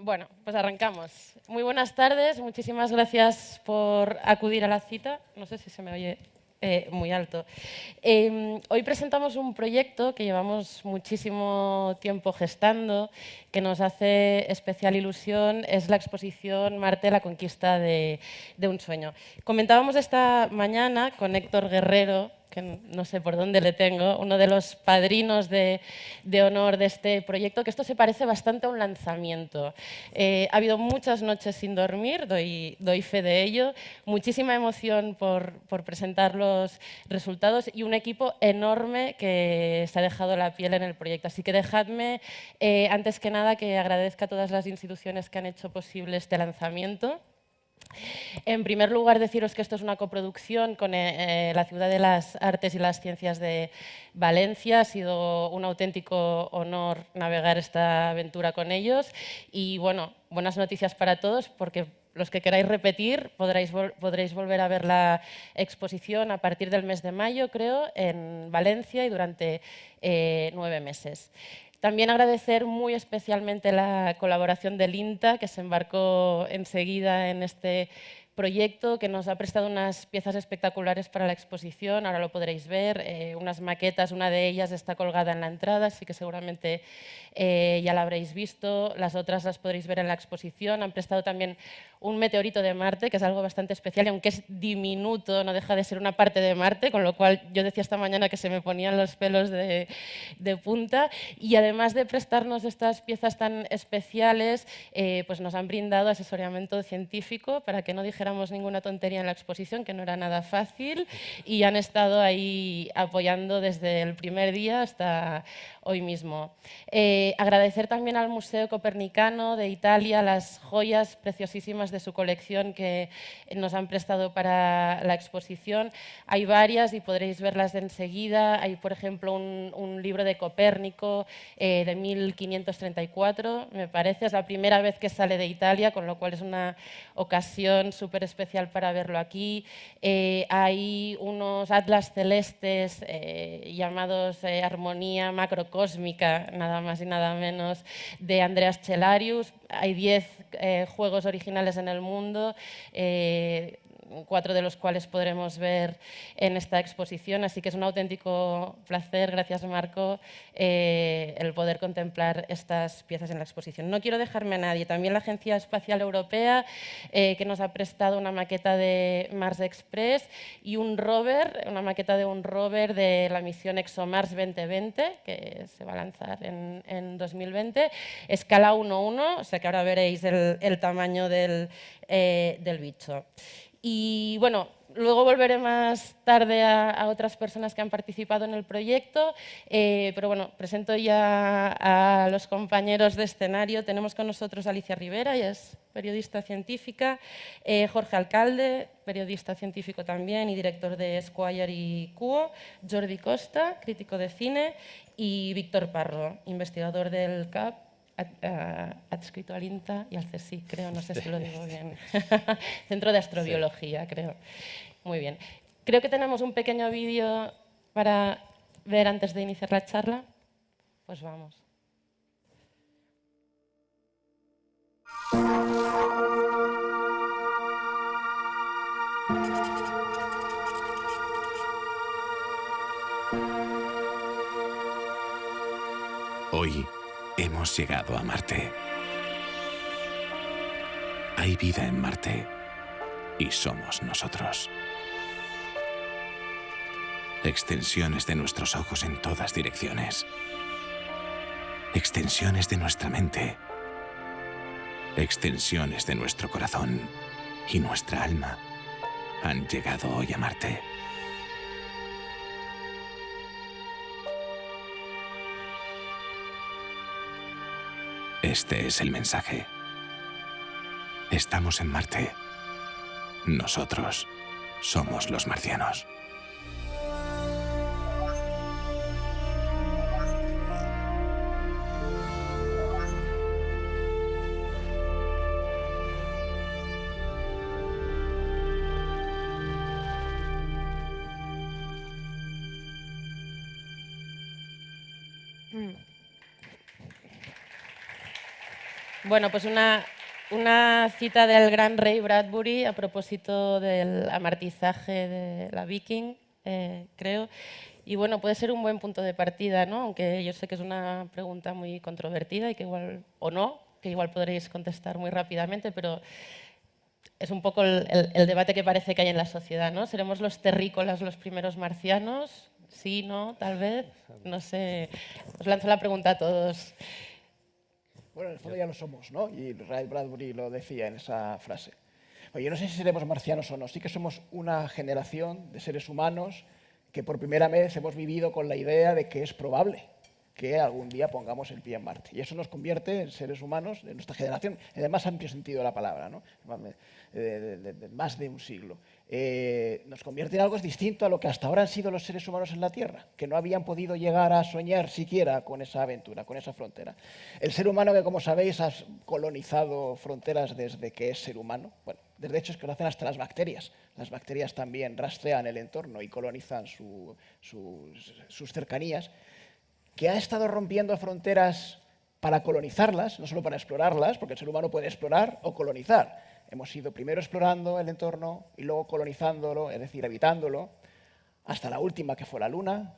Bueno, pues arrancamos. Muy buenas tardes, muchísimas gracias por acudir a la cita. No sé si se me oye muy alto. Hoy presentamos un proyecto que llevamos muchísimo tiempo gestando, que nos hace especial ilusión, es la exposición Marte, la conquista de un sueño. Comentábamos esta mañana con Héctor Guerrero, que no sé por dónde le tengo, uno de los padrinos de honor de este proyecto, que esto se parece bastante a un lanzamiento. Ha habido muchas noches sin dormir, doy fe de ello, muchísima emoción por presentar los resultados y un equipo enorme que se ha dejado la piel en el proyecto. Así que dejadme, antes que nada, que agradezca a todas las instituciones que han hecho posible este lanzamiento. En primer lugar, deciros que esto es una coproducción con la Ciudad de las Artes y las Ciencias de Valencia. Ha sido un auténtico honor navegar esta aventura con ellos. Y bueno, buenas noticias para todos, porque los que queráis repetir podréis volver a ver la exposición a partir del mes de mayo, creo, en Valencia y durante 9 meses. También agradecer muy especialmente la colaboración del INTA, que se embarcó enseguida en este proyecto, que nos ha prestado unas piezas espectaculares para la exposición, ahora lo podréis ver, unas maquetas, una de ellas está colgada en la entrada, así que seguramente ya la habréis visto, las otras las podréis ver en la exposición. Han prestado también un meteorito de Marte, que es algo bastante especial, y aunque es diminuto, no deja de ser una parte de Marte, con lo cual yo decía esta mañana que se me ponían los pelos de punta, y además de prestarnos estas piezas tan especiales, pues nos han brindado asesoramiento científico para que no dijéramos ninguna tontería en la exposición, que no era nada fácil, y han estado ahí apoyando desde el primer día hasta hoy mismo. Agradecer también al Museo Copernicano de Italia las joyas preciosísimas de su colección que nos han prestado para la exposición. Hay varias y podréis verlas de enseguida. Hay, por ejemplo, un libro de Copérnico de 1534, me parece. Es la primera vez que sale de Italia, con lo cual es una ocasión súper especial para verlo aquí. Hay unos atlas celestes llamados Armonía Macrocósmica, nada más y nada menos, de Andreas Cellarius. Hay 10 juegos originales en el mundo, 4 de los cuales podremos ver en esta exposición, así que es un auténtico placer, gracias Marco, el poder contemplar estas piezas en la exposición. No quiero dejarme a nadie, también la Agencia Espacial Europea, que nos ha prestado una maqueta de Mars Express y un rover, una maqueta de un rover de la misión ExoMars 2020, que se va a lanzar en 2020, escala 1:1, o sea que ahora veréis el tamaño del bicho. Y bueno, luego volveré más tarde a otras personas que han participado en el proyecto, pero bueno, presento ya a los compañeros de escenario. Tenemos con nosotros a Alicia Rivera, ella es periodista científica, Jorge Alcalde, periodista científico también y director de Esquire y Cuo, Jordi Costa, crítico de cine, y Víctor Parro, investigador del CAP, adscrito al INTA y al CSIC, creo, no sé si lo digo bien. Centro de Astrobiología, sí, creo. Muy bien. Creo que tenemos un pequeño vídeo para ver antes de iniciar la charla. Pues vamos. Hoy hemos llegado a Marte. Hay vida en Marte y somos nosotros. Extensiones de nuestros ojos en todas direcciones. Extensiones de nuestra mente. Extensiones de nuestro corazón y nuestra alma han llegado hoy a Marte. Este es el mensaje. Estamos en Marte. Nosotros somos los marcianos. Bueno, pues una cita del gran Ray Bradbury a propósito del amartizaje de la Viking, creo. Y bueno, puede ser un buen punto de partida, ¿no? Aunque yo sé que es una pregunta muy controvertida y que igual, o no, que igual podréis contestar muy rápidamente, pero es un poco el debate que parece que hay en la sociedad, ¿no? ¿Seremos los terrícolas los primeros marcianos? Sí, no, tal vez. No sé. Os lanzo la pregunta a todos. Bueno, en el fondo ya lo somos, ¿no? Y Ray Bradbury lo decía en esa frase. Oye, yo no sé si seremos marcianos o no, sí que somos una generación de seres humanos que por primera vez hemos vivido con la idea de que es probable que algún día pongamos el pie en Marte. Y eso nos convierte en seres humanos de nuestra generación, en el más amplio sentido de la palabra, ¿no? De más de un siglo. Nos convierte en algo distinto a lo que hasta ahora han sido los seres humanos en la Tierra, que no habían podido llegar a soñar siquiera con esa aventura, con esa frontera. El ser humano que, como sabéis, ha colonizado fronteras desde que es ser humano. Bueno, de hecho es que lo hacen hasta las bacterias. Las bacterias también rastrean el entorno y colonizan sus cercanías, que ha estado rompiendo fronteras para colonizarlas, no solo para explorarlas, porque el ser humano puede explorar o colonizar. Hemos ido primero explorando el entorno y luego colonizándolo, es decir, habitándolo, hasta la última, que fue la Luna,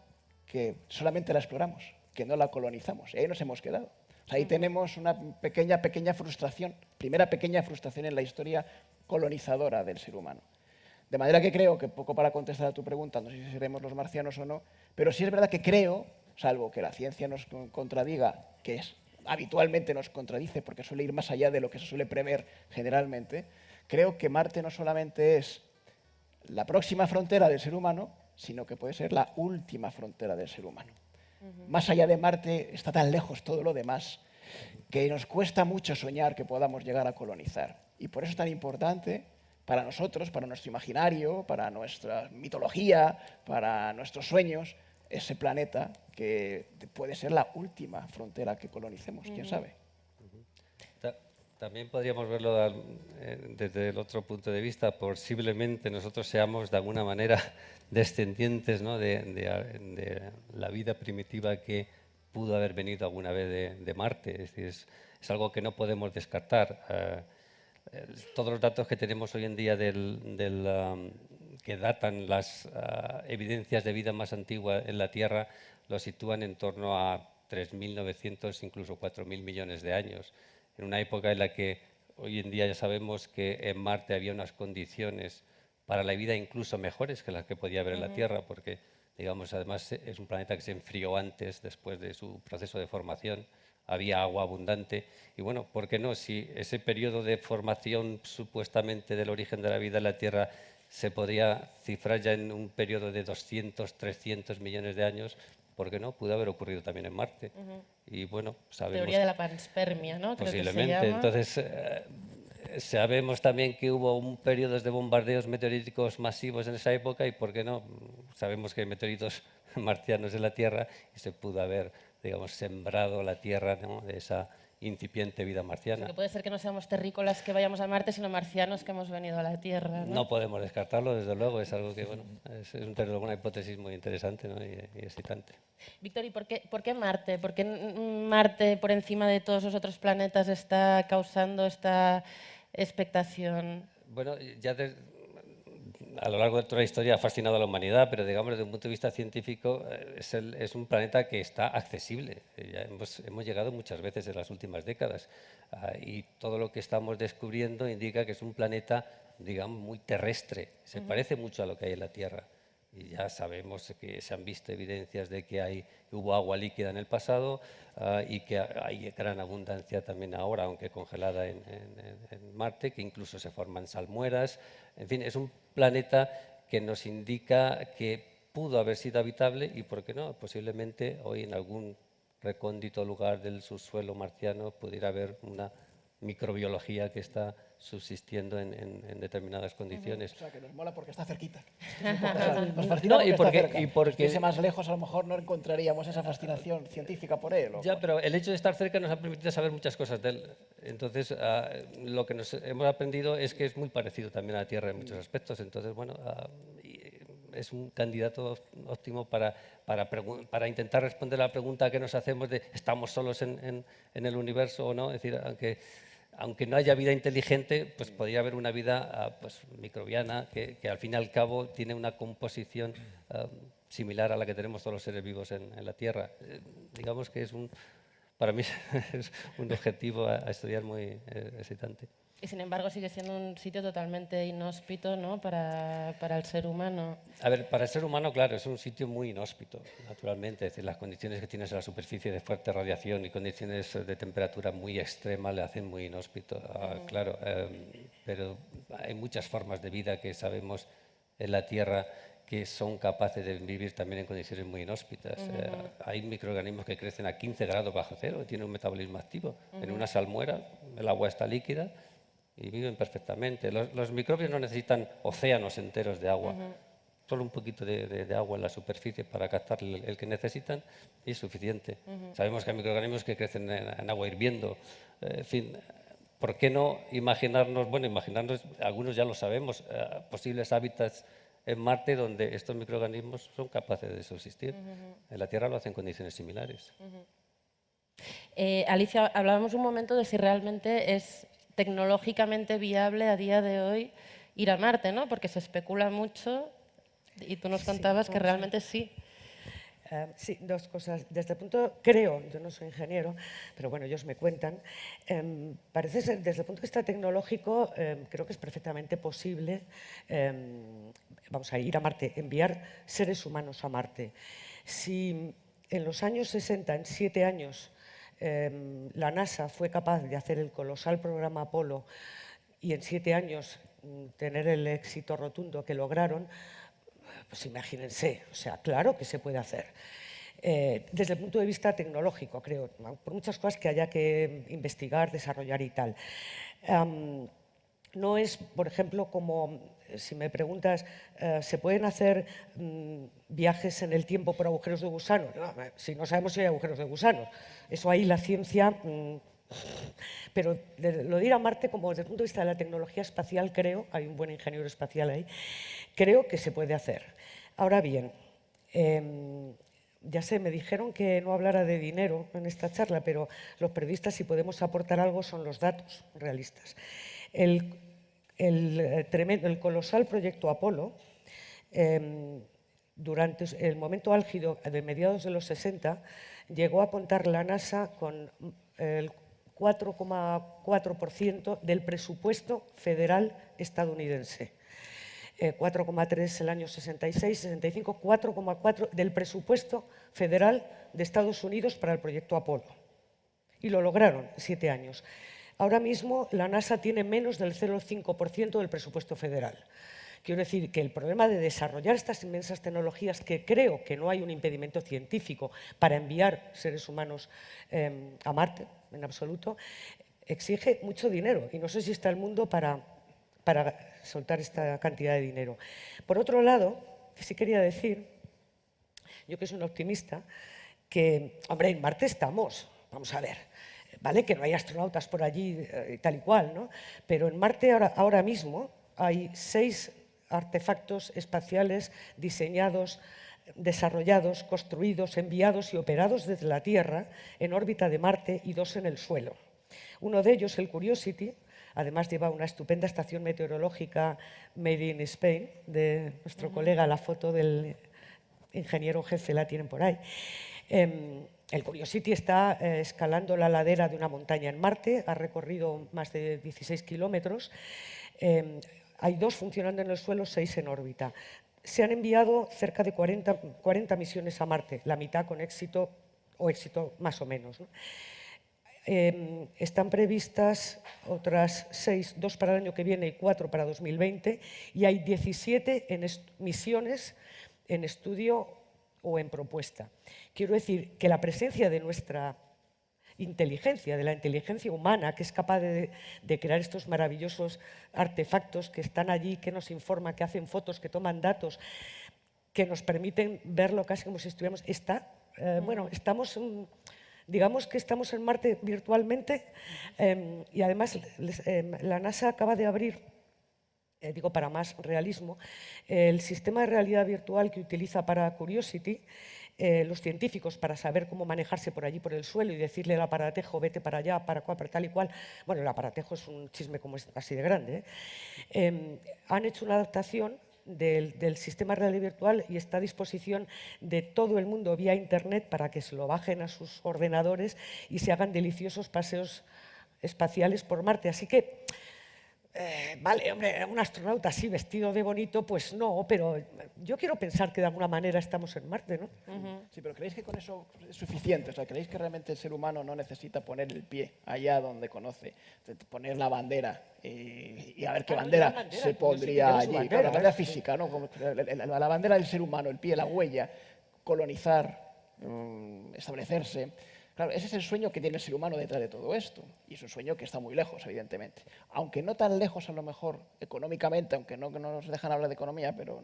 que solamente la exploramos, que no la colonizamos. Y ahí nos hemos quedado. O sea, ahí tenemos una pequeña frustración, primera pequeña frustración en la historia colonizadora del ser humano. De manera que creo que, poco para contestar a tu pregunta, no sé si seremos los marcianos o no, pero sí es verdad que creo, salvo que la ciencia nos contradiga, habitualmente nos contradice porque suele ir más allá de lo que se suele prever generalmente, creo que Marte no solamente es la próxima frontera del ser humano, sino que puede ser la última frontera del ser humano. Más allá de Marte está tan lejos todo lo demás que nos cuesta mucho soñar que podamos llegar a colonizar. Y por eso es tan importante para nosotros, para nuestro imaginario, para nuestra mitología, para nuestros sueños, ese planeta que puede ser la última frontera que colonicemos, quién sabe. También podríamos verlo desde el otro punto de vista. Posiblemente nosotros seamos de alguna manera descendientes, ¿no?, de la vida primitiva que pudo haber venido alguna vez de Marte. Es decir, es algo que no podemos descartar. Todos los datos que tenemos hoy en día que datan las evidencias de vida más antigua en la Tierra lo sitúan en torno a 3.900, incluso 4.000 millones de años, en una época en la que hoy en día ya sabemos que en Marte había unas condiciones para la vida incluso mejores que las que podía haber en la Tierra, porque, digamos, además es un planeta que se enfrió antes, después de su proceso de formación, había agua abundante. Y bueno, ¿por qué no? Si ese periodo de formación supuestamente del origen de la vida en la Tierra se podría cifrar ya en un periodo de 200, 300 millones de años, ¿por qué no? Pudo haber ocurrido también en Marte. Y bueno, sabemos... Teoría de la panspermia, ¿no? Creo posiblemente. que se llama. Entonces, sabemos también que hubo un periodo de bombardeos meteoríticos masivos en esa época y, ¿por qué no? Sabemos que hay meteoritos marcianos en la Tierra y se pudo haber, digamos, sembrado la Tierra, ¿no?, de esa incipiente vida marciana. Que puede ser que no seamos terrícolas que vayamos a Marte, sino marcianos que hemos venido a la Tierra, ¿no? No podemos descartarlo, desde luego. Es algo que, bueno, es una hipótesis muy interesante, ¿no?, y excitante. Víctor, ¿y por qué Marte? ¿Por qué Marte, por encima de todos los otros planetas, está causando esta expectación? Bueno, a lo largo de toda la historia ha fascinado a la humanidad, pero digamos desde un punto de vista científico es un planeta que está accesible. Ya hemos llegado muchas veces en las últimas décadas y todo lo que estamos descubriendo indica que es un planeta, digamos, muy terrestre. Se parece mucho a lo que hay en la Tierra. Y ya sabemos que se han visto evidencias de que hubo agua líquida en el pasado y que hay gran abundancia también ahora, aunque congelada en Marte, que incluso se forman salmueras. En fin, es un planeta que nos indica que pudo haber sido habitable y, ¿por qué no? Posiblemente hoy en algún recóndito lugar del subsuelo marciano pudiera haber una microbiología que está subsistiendo en determinadas condiciones. O sea, que nos mola porque está cerquita. Nos fascina No, porque está cerca. y porque- Si estuviese más lejos, a lo mejor no encontraríamos esa fascinación científica por él. Ya, pero el hecho de estar cerca nos ha permitido saber muchas cosas de él. Entonces, lo que hemos aprendido es que es muy parecido también a la Tierra en muchos aspectos. Entonces, bueno, es un candidato óptimo para intentar responder a la pregunta que nos hacemos de ¿estamos solos en el universo o no? Es decir, aunque aunque no haya vida inteligente, pues podría haber una vida pues, microbiana que al fin y al cabo tiene una composición similar a la que tenemos todos los seres vivos en la Tierra. Digamos que para mí es un objetivo a estudiar muy excitante. Y sin embargo sigue siendo un sitio totalmente inhóspito, ¿no?, para el ser humano. A ver, para el ser humano, claro, es un sitio muy inhóspito, naturalmente. Es decir, las condiciones que tienes en la superficie de fuerte radiación y condiciones de temperatura muy extrema le hacen muy inhóspito. Claro, pero hay muchas formas de vida que sabemos en la Tierra que son capaces de vivir también en condiciones muy inhóspitas. Hay microorganismos que crecen a 15 grados bajo cero, que tienen un metabolismo activo. En una salmuera el agua está líquida y viven perfectamente. Los microbios no necesitan océanos enteros de agua, solo un poquito de agua en la superficie para captar el que necesitan y es suficiente. Sabemos que hay microorganismos que crecen en agua hirviendo. En fin, ¿por qué no imaginarnos, bueno, algunos ya lo sabemos, posibles hábitats en Marte donde estos microorganismos son capaces de subsistir? En la Tierra lo hacen en condiciones similares. Alicia, hablábamos un momento de si realmente es tecnológicamente viable a día de hoy ir a Marte, ¿no? Porque se especula mucho y tú nos contabas que realmente sí. Sí, dos cosas. Desde el punto, creo, yo no soy ingeniero, pero bueno, ellos me cuentan, parece ser, desde el punto de vista tecnológico, creo que es perfectamente posible, vamos a ir a Marte, enviar seres humanos a Marte. Si en los años 60, en 7 años, la NASA fue capaz de hacer el colosal programa Apolo y en 7 años tener el éxito rotundo que lograron, pues imagínense, o sea, claro que se puede hacer. Desde el punto de vista tecnológico, creo, por muchas cosas que haya que investigar, desarrollar y tal. No es, por ejemplo, como, si me preguntas, ¿se pueden hacer viajes en el tiempo por agujeros de gusano? No, si no sabemos si hay agujeros de gusano. Eso ahí la ciencia... Pero lo de ir a Marte, como desde el punto de vista de la tecnología espacial, creo, hay un buen ingeniero espacial ahí, creo que se puede hacer. Ahora bien, ya sé, me dijeron que no hablara de dinero en esta charla, pero los periodistas, si podemos aportar algo, son los datos realistas. El colosal proyecto Apolo, durante el momento álgido de mediados de los 60, llegó a contar la NASA con el 4,4% del presupuesto federal estadounidense. 4,3 el año 66, 65, 4,4 del presupuesto federal de Estados Unidos para el proyecto Apolo. Y lo lograron en 7 años. Ahora mismo la NASA tiene menos del 0,5% del presupuesto federal. Quiero decir que el problema de desarrollar estas inmensas tecnologías, que creo que no hay un impedimento científico para enviar seres humanos a Marte, en absoluto, exige mucho dinero. Y no sé si está el mundo para soltar esta cantidad de dinero. Por otro lado, sí quería decir, yo que soy un optimista, que, hombre, en Marte estamos, vamos a ver, ¿vale? Que no hay astronautas por allí tal y cual, ¿no? Pero en Marte ahora mismo hay 6 artefactos espaciales diseñados, desarrollados, construidos, enviados y operados desde la Tierra en órbita de Marte y 2 en el suelo. Uno de ellos, el Curiosity, además lleva una estupenda estación meteorológica Made in Spain, de nuestro colega, la foto del ingeniero jefe la tienen por ahí. El Curiosity está escalando la ladera de una montaña en Marte, ha recorrido más de 16 kilómetros. Hay 2 funcionando en el suelo, 6 en órbita. Se han enviado cerca de 40 misiones a Marte, la mitad con éxito o éxito más o menos, ¿no? Están previstas otras 6, 2 para el año que viene y 4 para 2020, y hay 17 misiones en estudio o en propuesta. Quiero decir que la presencia de nuestra inteligencia, de la inteligencia humana, que es capaz de crear estos maravillosos artefactos que están allí, que nos informan, que hacen fotos, que toman datos, que nos permiten verlo casi como si estuviéramos... Bueno, digamos que estamos en Marte virtualmente, y además la NASA acaba de abrir, digo para más realismo, el sistema de realidad virtual que utiliza para Curiosity los científicos para saber cómo manejarse por allí, por el suelo, y decirle al aparatejo, vete para allá, para tal y cual. Bueno, el aparatejo es un chisme como así de grande, han hecho una adaptación del sistema real y virtual y está a disposición de todo el mundo vía internet para que se lo bajen a sus ordenadores y se hagan deliciosos paseos espaciales por Marte. Así que, vale, hombre, un astronauta así vestido de bonito, pues no, pero yo quiero pensar que de alguna manera estamos en Marte, ¿no? Sí, pero ¿creéis que con eso es suficiente? O sea, ¿creéis que realmente el ser humano no necesita poner el pie allá donde conoce, poner la bandera y a ver qué bandera se pondría allí? Claro, la bandera física, ¿no? Como la bandera del ser humano, el pie, la huella, colonizar, establecerse. Claro, ese es el sueño que tiene el ser humano detrás de todo esto. Y es un sueño que está muy lejos, evidentemente. Aunque no tan lejos, a lo mejor, económicamente, aunque no nos dejan hablar de economía, pero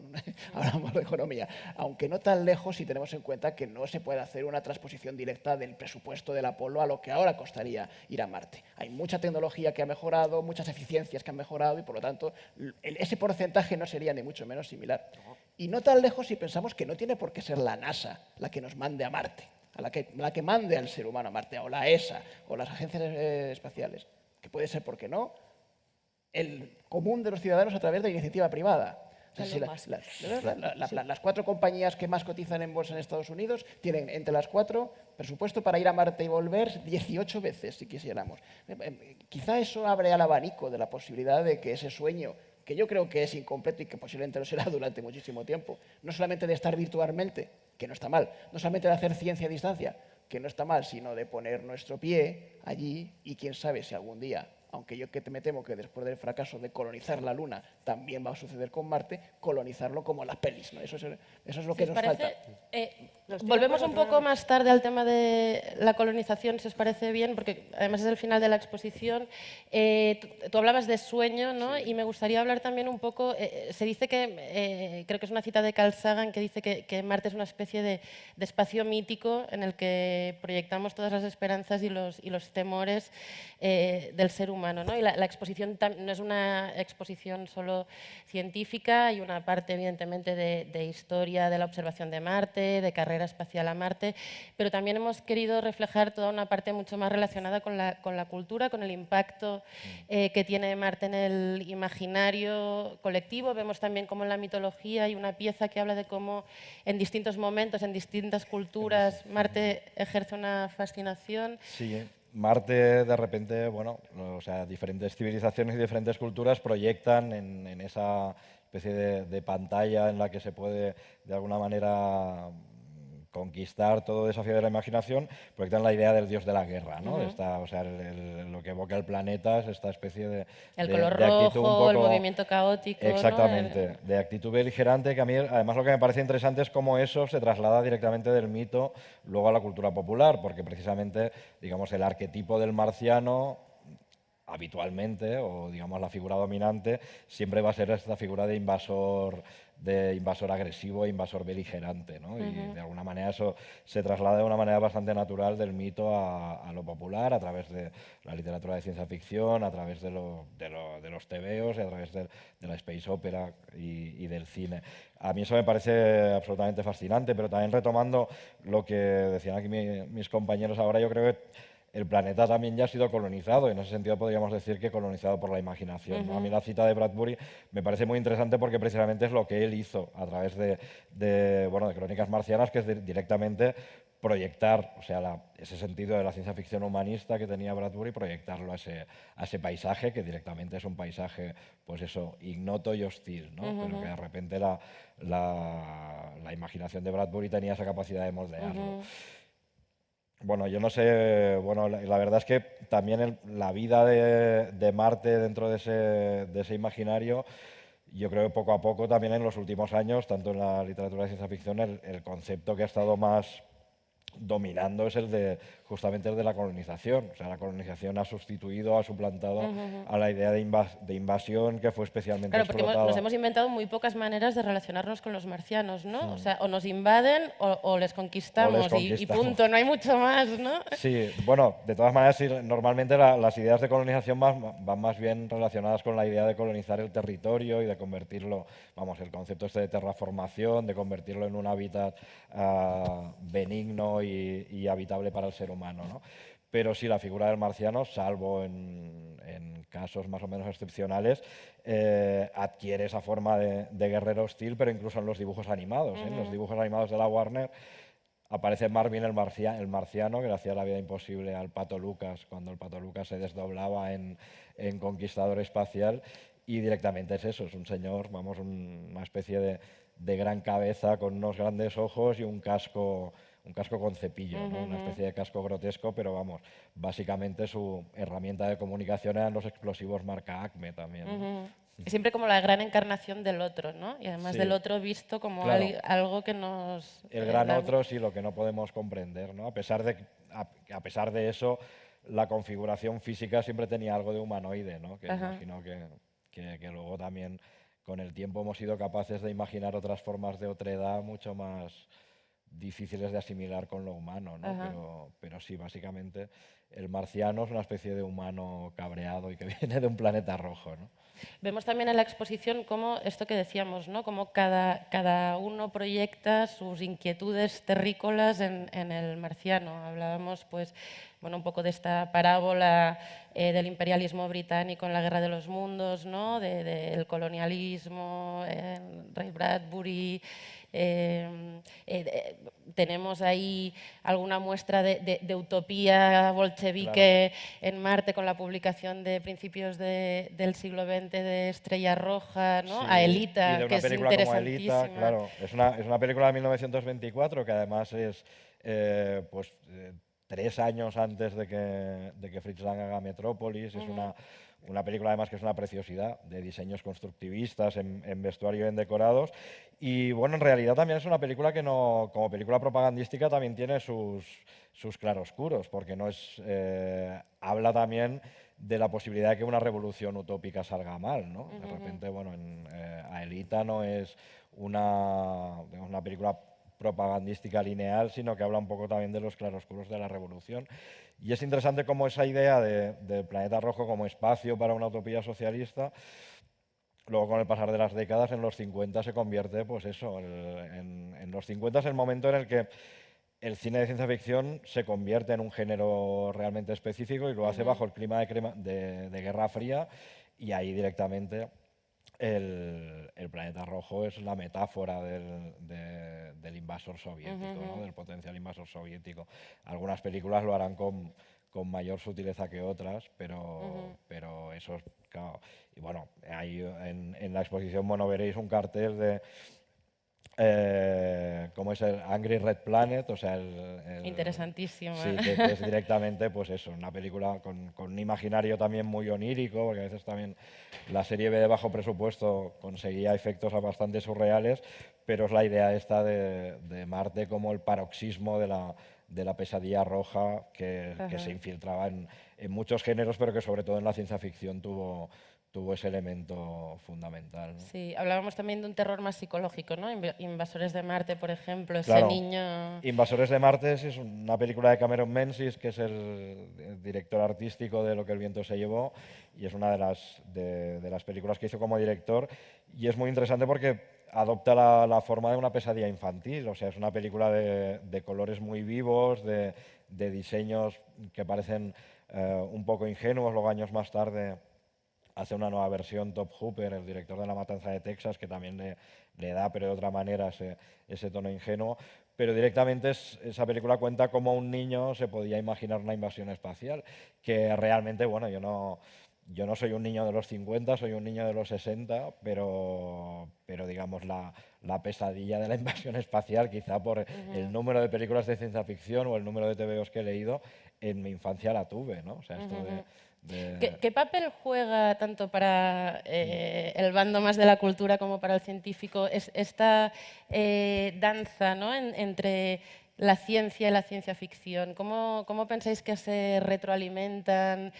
hablamos de economía. Aunque no tan lejos si tenemos en cuenta que no se puede hacer una transposición directa del presupuesto del Apolo a lo que ahora costaría ir a Marte. Hay mucha tecnología que ha mejorado, muchas eficiencias que han mejorado y, por lo tanto, ese porcentaje no sería ni mucho menos similar. Y no tan lejos si pensamos que no tiene por qué ser la NASA la que nos mande a Marte, a la que mande al ser humano a Marte, o la ESA, o las agencias espaciales, que puede ser, ¿por qué no?, el común de los ciudadanos a través de iniciativa privada. O sea, si las 4 compañías que más cotizan en bolsa en Estados Unidos tienen entre las 4 presupuesto para ir a Marte y volver 18 veces, si quisiéramos. Quizá eso abre al abanico de la posibilidad de que ese sueño, que yo creo que es incompleto y que posiblemente lo será durante muchísimo tiempo, no solamente de estar virtualmente, que no está mal, no solamente de hacer ciencia a distancia, que no está mal, sino de poner nuestro pie allí y quién sabe si algún día, aunque yo me temo que después del fracaso de colonizar la Luna también va a suceder con Marte, colonizarlo como las pelis, ¿no? Eso es lo que nos falta. Volvemos un poco más tarde al tema de la colonización, si os parece bien, porque además es el final de la exposición. Tú hablabas de sueño, ¿no? Sí. Y me gustaría hablar también un poco, se dice que, creo que es una cita de Carl Sagan, que dice que Marte es una especie de espacio mítico en el que proyectamos todas las esperanzas y los temores del ser humano, ¿no? Y la exposición no es una exposición solo científica, hay una parte evidentemente de historia de la observación de Marte, de carrera espacial a Marte, pero también hemos querido reflejar toda una parte mucho más relacionada con la cultura, con el impacto que tiene Marte en el imaginario colectivo. Vemos también cómo en la mitología hay una pieza que habla de cómo en distintos momentos, en distintas culturas, Marte ejerce una fascinación. Sí, Marte de repente, bueno, o sea, diferentes civilizaciones y diferentes culturas proyectan en esa especie de pantalla en la que se puede de alguna manera conquistar todo desafío de la imaginación, proyectan la idea del dios de la guerra, ¿no? O sea, lo que evoca el planeta es esta especie de color de actitud rojo, un poco, el movimiento caótico, exactamente, ¿no? de actitud beligerante, que a mí además lo que me parece interesante es cómo eso se traslada directamente del mito luego a la cultura popular, porque precisamente, digamos, el arquetipo del marciano habitualmente, o digamos la figura dominante, siempre va a ser esta figura de invasor agresivo e invasor beligerante, ¿no? Y de alguna manera eso se traslada de una manera bastante natural del mito a lo popular, a través de la literatura de ciencia ficción, a través de los tebeos y a través de la space opera y del cine. A mí eso me parece absolutamente fascinante, pero también retomando lo que decían aquí mis compañeros ahora, yo creo que el planeta también ya ha sido colonizado, y en ese sentido podríamos decir que colonizado por la imaginación, ¿no? A mí la cita de Bradbury me parece muy interesante porque precisamente es lo que él hizo a través de Crónicas Marcianas, que es directamente proyectar, o sea, ese sentido de la ciencia ficción humanista que tenía Bradbury, proyectarlo a ese paisaje, que directamente es un paisaje, pues eso, ignoto y hostil, ¿no? Pero que de repente la imaginación de Bradbury tenía esa capacidad de moldearlo. Bueno, yo no sé, bueno, la verdad es que también la vida de Marte dentro de ese imaginario, yo creo que poco a poco también en los últimos años, tanto en la literatura de ciencia ficción, el concepto que ha estado más dominando es el de justamente el de la colonización. O sea, la colonización ha sustituido, ha suplantado a la idea de invasión que fue especialmente Claro, porque explotada. nos hemos inventado muy pocas maneras de relacionarnos con los marcianos, ¿no? O sea, o nos invaden o les conquistamos, y conquistamos. punto, no hay mucho más, ¿no? Sí, bueno, de todas maneras, sí, normalmente las ideas de colonización van más bien relacionadas con la idea de colonizar el territorio y de convertirlo, vamos, el concepto este de terraformación, de convertirlo en un hábitat benigno y habitable para el ser humano, ¿no? Pero sí, la figura del marciano, salvo en casos más o menos excepcionales, adquiere esa forma de guerrero hostil, pero incluso en los dibujos animados. En los dibujos animados de la Warner aparece Marvin el marciano, que le hacía la vida imposible al Pato Lucas cuando el Pato Lucas se desdoblaba en Conquistador Espacial, y directamente es eso, es un señor, vamos, una especie de gran cabeza con unos grandes ojos y un casco con cepillo, ¿no? Una especie de casco grotesco, pero vamos, básicamente su herramienta de comunicación eran los explosivos marca Acme también, ¿no? Y siempre como la gran encarnación del otro, ¿no? Y además Sí. del otro visto como Claro. algo que nos... El gran otro, sí, lo que no podemos comprender, ¿no? A pesar de eso, la configuración física siempre tenía algo de humanoide, ¿no? Que imagino que luego también con el tiempo hemos sido capaces de imaginar otras formas de otredad mucho más difíciles de asimilar con lo humano, ¿no? Pero sí, básicamente el marciano es una especie de humano cabreado y que viene de un planeta rojo, ¿no? Vemos también en la exposición cómo, esto que decíamos, ¿no? Cómo cada uno proyecta sus inquietudes terrícolas en el marciano. Hablábamos, pues, bueno, un poco de esta parábola del imperialismo británico en la Guerra de los Mundos, ¿no? Del colonialismo, Ray Bradbury. Tenemos ahí alguna muestra de utopía bolchevique en Marte con la publicación de principios del siglo XX de Estrella Roja, ¿no? Sí, Aelita, y de una que es película como Aelita, interesantísima. claro. Es una película de 1924 que además es 3 años antes de que Fritz Lang haga Metrópolis. Es una película además que es una preciosidad de diseños constructivistas en vestuario y en decorados. Y bueno, en realidad también es una película que no, como película propagandística también tiene sus claroscuros, porque no es, habla también de la posibilidad de que una revolución utópica salga mal, ¿no? De repente, bueno, Aelita no es una película propagandística lineal, sino que habla un poco también de los claroscuros de la revolución. Y es interesante cómo esa idea del planeta rojo como espacio para una utopía socialista, luego con el pasar de las décadas, en los 50 se convierte, pues eso, en los 50 es el momento en el que el cine de ciencia ficción se convierte en un género realmente específico y lo hace bajo el clima de Guerra Fría, y ahí directamente el planeta rojo es la metáfora del invasor soviético, ¿no? Del potencial invasor soviético. Algunas películas lo harán con mayor sutileza que otras, pero eso es, claro. Y bueno, ahí en la exposición, bueno, veréis un cartel de como es el Angry Red Planet, o sea, Interesantísimo. Sí, que es directamente, pues eso, una película con un imaginario también muy onírico, porque a veces también la serie B de bajo presupuesto conseguía efectos bastante surreales, pero es la idea esta de Marte como el paroxismo de la pesadilla roja que se infiltraba en muchos géneros, pero que sobre todo en la ciencia ficción tuvo ese elemento fundamental, ¿no? Sí, hablábamos también de un terror más psicológico, ¿no? Invasores de Marte, por ejemplo, ese Claro. niño... Invasores de Marte es una película de Cameron Menzies, que es el director artístico de Lo que el viento se llevó, y es una de las películas que hizo como director, y es muy interesante porque adopta la forma de una pesadilla infantil. O sea, es una película de colores muy vivos, de diseños que parecen un poco ingenuos. Luego, años más tarde, hace una nueva versión Top Hooper, el director de La Matanza de Texas, que también le da, pero de otra manera, ese tono ingenuo. Pero directamente esa película cuenta cómo un niño se podía imaginar una invasión espacial, que realmente, bueno, yo no soy un niño de los 50, soy un niño de los 60, pero digamos, la pesadilla de la invasión espacial, quizá por el número de películas de ciencia ficción o el número de TVOs que he leído, en mi infancia la tuve, ¿no? O sea, esto ¿Qué papel juega tanto para el bando más de la cultura como para el científico esta danza, ¿no? entre la ciencia y la ciencia ficción? ¿Cómo pensáis que se retroalimentan?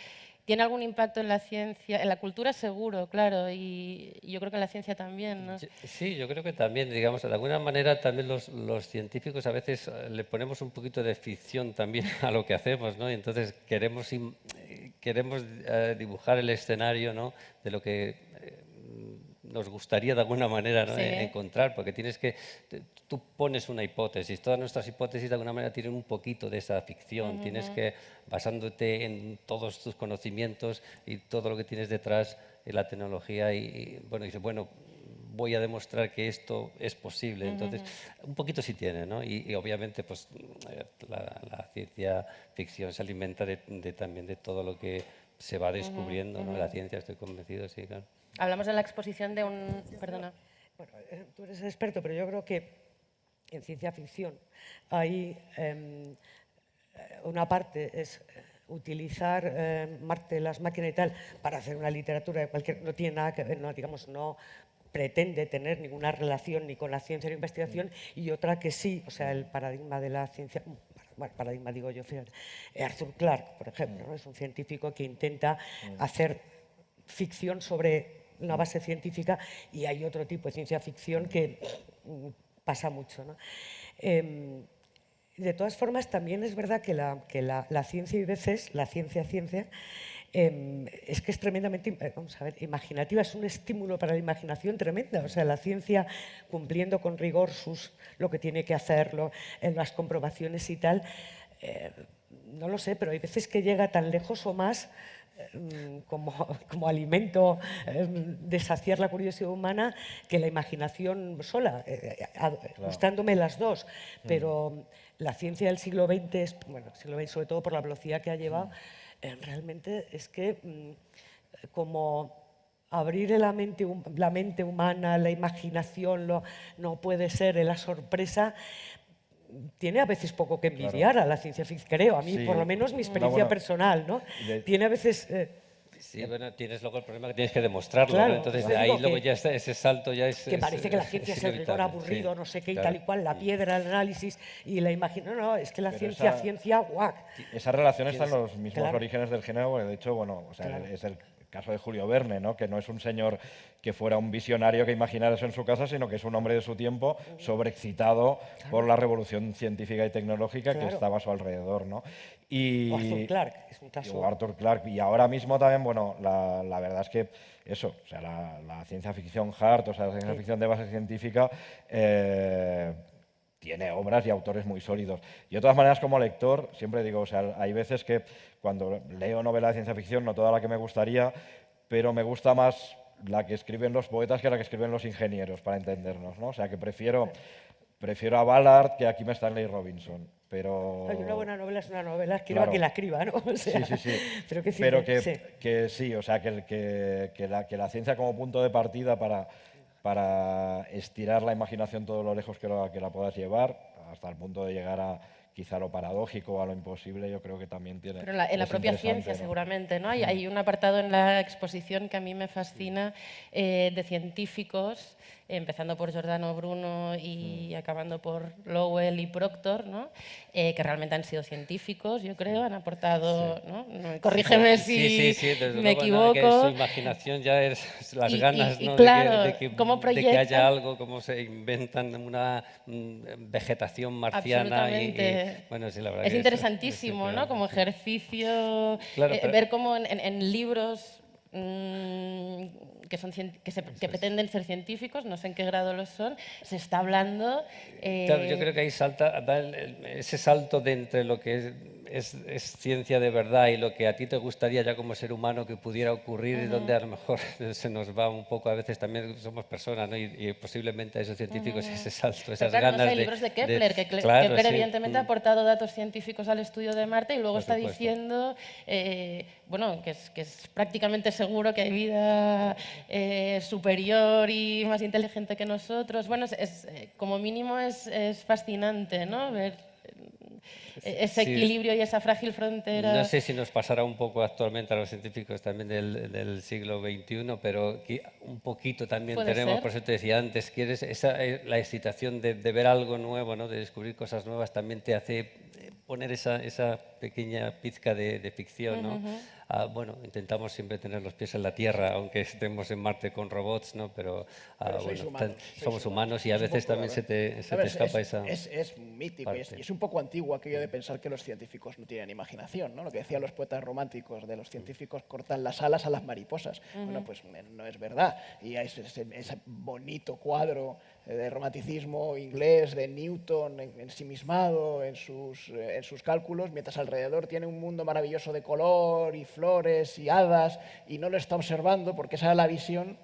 ¿Tiene algún impacto en la ciencia? En la cultura seguro, claro, y yo creo que en la ciencia también, ¿no? Sí, yo creo que también, digamos, de alguna manera también los científicos a veces le ponemos un poquito de ficción también a lo que hacemos, ¿no? Y entonces queremos dibujar el escenario, ¿no?, de lo que nos gustaría de alguna manera, ¿no?, Sí. encontrar, porque tú pones una hipótesis, todas nuestras hipótesis de alguna manera tienen un poquito de esa ficción, tienes que, basándote en todos tus conocimientos y todo lo que tienes detrás de la tecnología bueno, dices, bueno, voy a demostrar que esto es posible. Entonces, un poquito sí tiene, ¿no? Y obviamente, pues, la ciencia ficción se alimenta también de todo lo que se va descubriendo, ¿no? La ciencia, estoy convencido, sí, claro. Hablamos de la exposición de un... Perdona. Bueno, tú eres el experto, pero yo creo que en ciencia ficción hay una parte es utilizar Marte, las máquinas y tal, para hacer una literatura de cualquier... No tiene nada que ver, no, digamos, no pretende tener ninguna relación ni con la ciencia ni la investigación, y otra que sí, o sea, el paradigma de la ciencia... Bueno, paradigma digo yo, Arthur Clarke, por ejemplo, ¿no? Es un científico que intenta hacer ficción sobre una base científica, y hay otro tipo de ciencia ficción que pasa mucho, ¿no? De todas formas, también es verdad que la ciencia, y veces, la ciencia, es que es tremendamente, vamos a ver, imaginativa, es un estímulo para la imaginación tremenda. O sea, la ciencia, cumpliendo con rigor lo que tiene que hacerlo, en las comprobaciones y tal, no lo sé, pero hay veces que llega tan lejos o más como alimento de saciar la curiosidad humana, que la imaginación sola, gustándome las dos. Pero la ciencia del siglo XX, bueno, siglo XX sobre todo por la velocidad que ha llevado, realmente es que como abrir la mente humana, la imaginación, no puede ser la sorpresa, tiene a veces poco que envidiar a la ciencia ficción, creo, a mí, Sí. por lo menos mi experiencia personal, ¿no? Tiene a veces... Sí, bueno, tienes luego el problema que tienes que demostrarlo, Claro, ¿no? Entonces, yo de ahí digo luego que- ya está, ese salto ya es... que parece que la ciencia es el rigor inevitable, aburrido, sí, no sé qué y claro. tal y cual, la piedra, el análisis y la imaginación. No, es que la Pero ciencia, guau. Esa relación está en los mismos Claro. orígenes del género, porque de hecho, bueno, o sea, Claro. es el caso de Julio Verne, ¿no? Que no es un señor que fuera un visionario que imaginara eso en su casa, sino que es un hombre de su tiempo, sobreexcitado por la revolución científica y tecnológica que Claro. estaba a su alrededor, ¿no? Y, O Arthur Clarke, es un caso... o Arthur Clarke. Y ahora mismo también, bueno, la verdad es que eso, o sea, la ciencia ficción hard, o sea, la ciencia ficción de base científica, tiene obras y autores muy sólidos. Yo, de todas maneras, como lector, siempre digo, o sea, hay veces que cuando leo novela de ciencia ficción, no toda la que me gustaría, pero me gusta más la que escriben los poetas que la que escriben los ingenieros, para entendernos, ¿no? O sea, que prefiero a Ballard que a Kim Stanley Robinson, pero... Una buena novela es una novela, escriba Claro. quien la escriba, ¿no? O sea, Sí, sí, sí. Pero que, Pero sí. que sí, o sea, que la ciencia como punto de partida para estirar la imaginación todo lo lejos que la puedas llevar, hasta el punto de llegar a quizá lo paradójico o a lo imposible, yo creo que también tiene... Pero en la es propia interesante, ciencia, ¿no? seguramente, ¿no? Hay un apartado en la exposición que a mí me fascina, de científicos, empezando por Giordano Bruno y acabando por Lowell y Proctor, ¿no? Que realmente han sido científicos, yo creo, han aportado, ¿no? Corrígeme si desde me luego, nada, que equivoco. su imaginación ya es las Y- ganas, y ¿no? claro, de que cómo de que proyectan- haya algo, cómo se inventan una vegetación marciana. Absolutamente. Bueno, sí, la verdad Es que interesantísimo, ¿no? Como ejercicio, Claro, pero- ver cómo en libros que pretenden ser científicos, no sé en qué grado lo son, se está hablando... Claro, yo creo que ahí da ese salto de entre lo que es ciencia de verdad y lo que a ti te gustaría ya como ser humano que pudiera ocurrir, y donde a lo mejor se nos va un poco, a veces también somos personas, ¿no? Y posiblemente a esos científicos ese salto, Pero esas claro, no ganas sé, de... libros de Kepler, que Claro, Kepler sí, evidentemente ha aportado datos científicos al estudio de Marte y luego Por está supuesto. diciendo bueno, que es prácticamente seguro que hay vida superior y más inteligente que nosotros. Bueno, como mínimo es fascinante, ¿no? Ver ese Sí. equilibrio y esa frágil frontera. No sé si nos pasará un poco actualmente a los científicos también del siglo XXI, pero un poquito también Puede tenemos, ser. por eso te decía antes, quieres la excitación de ver algo nuevo, ¿no? De descubrir cosas nuevas, también te hace poner esa pequeña pizca de ficción, ¿no? Bueno, intentamos siempre tener los pies en la tierra, aunque estemos en Marte con robots, ¿no? Pero, sois bueno, humanos, somos humanos y a Es un veces poco, también se te ¿sabes? escapa esa Es mítico y parte. es un poco antiguo aquello de pensar que los científicos no tienen imaginación, ¿no? Lo que decían los poetas románticos de los científicos cortan las alas a las mariposas. Bueno, pues no es verdad. Y hay ese bonito cuadro de romanticismo inglés de Newton ensimismado en sus cálculos, mientras alrededor tiene un mundo maravilloso de color y flores y hadas y no lo está observando porque esa era la visión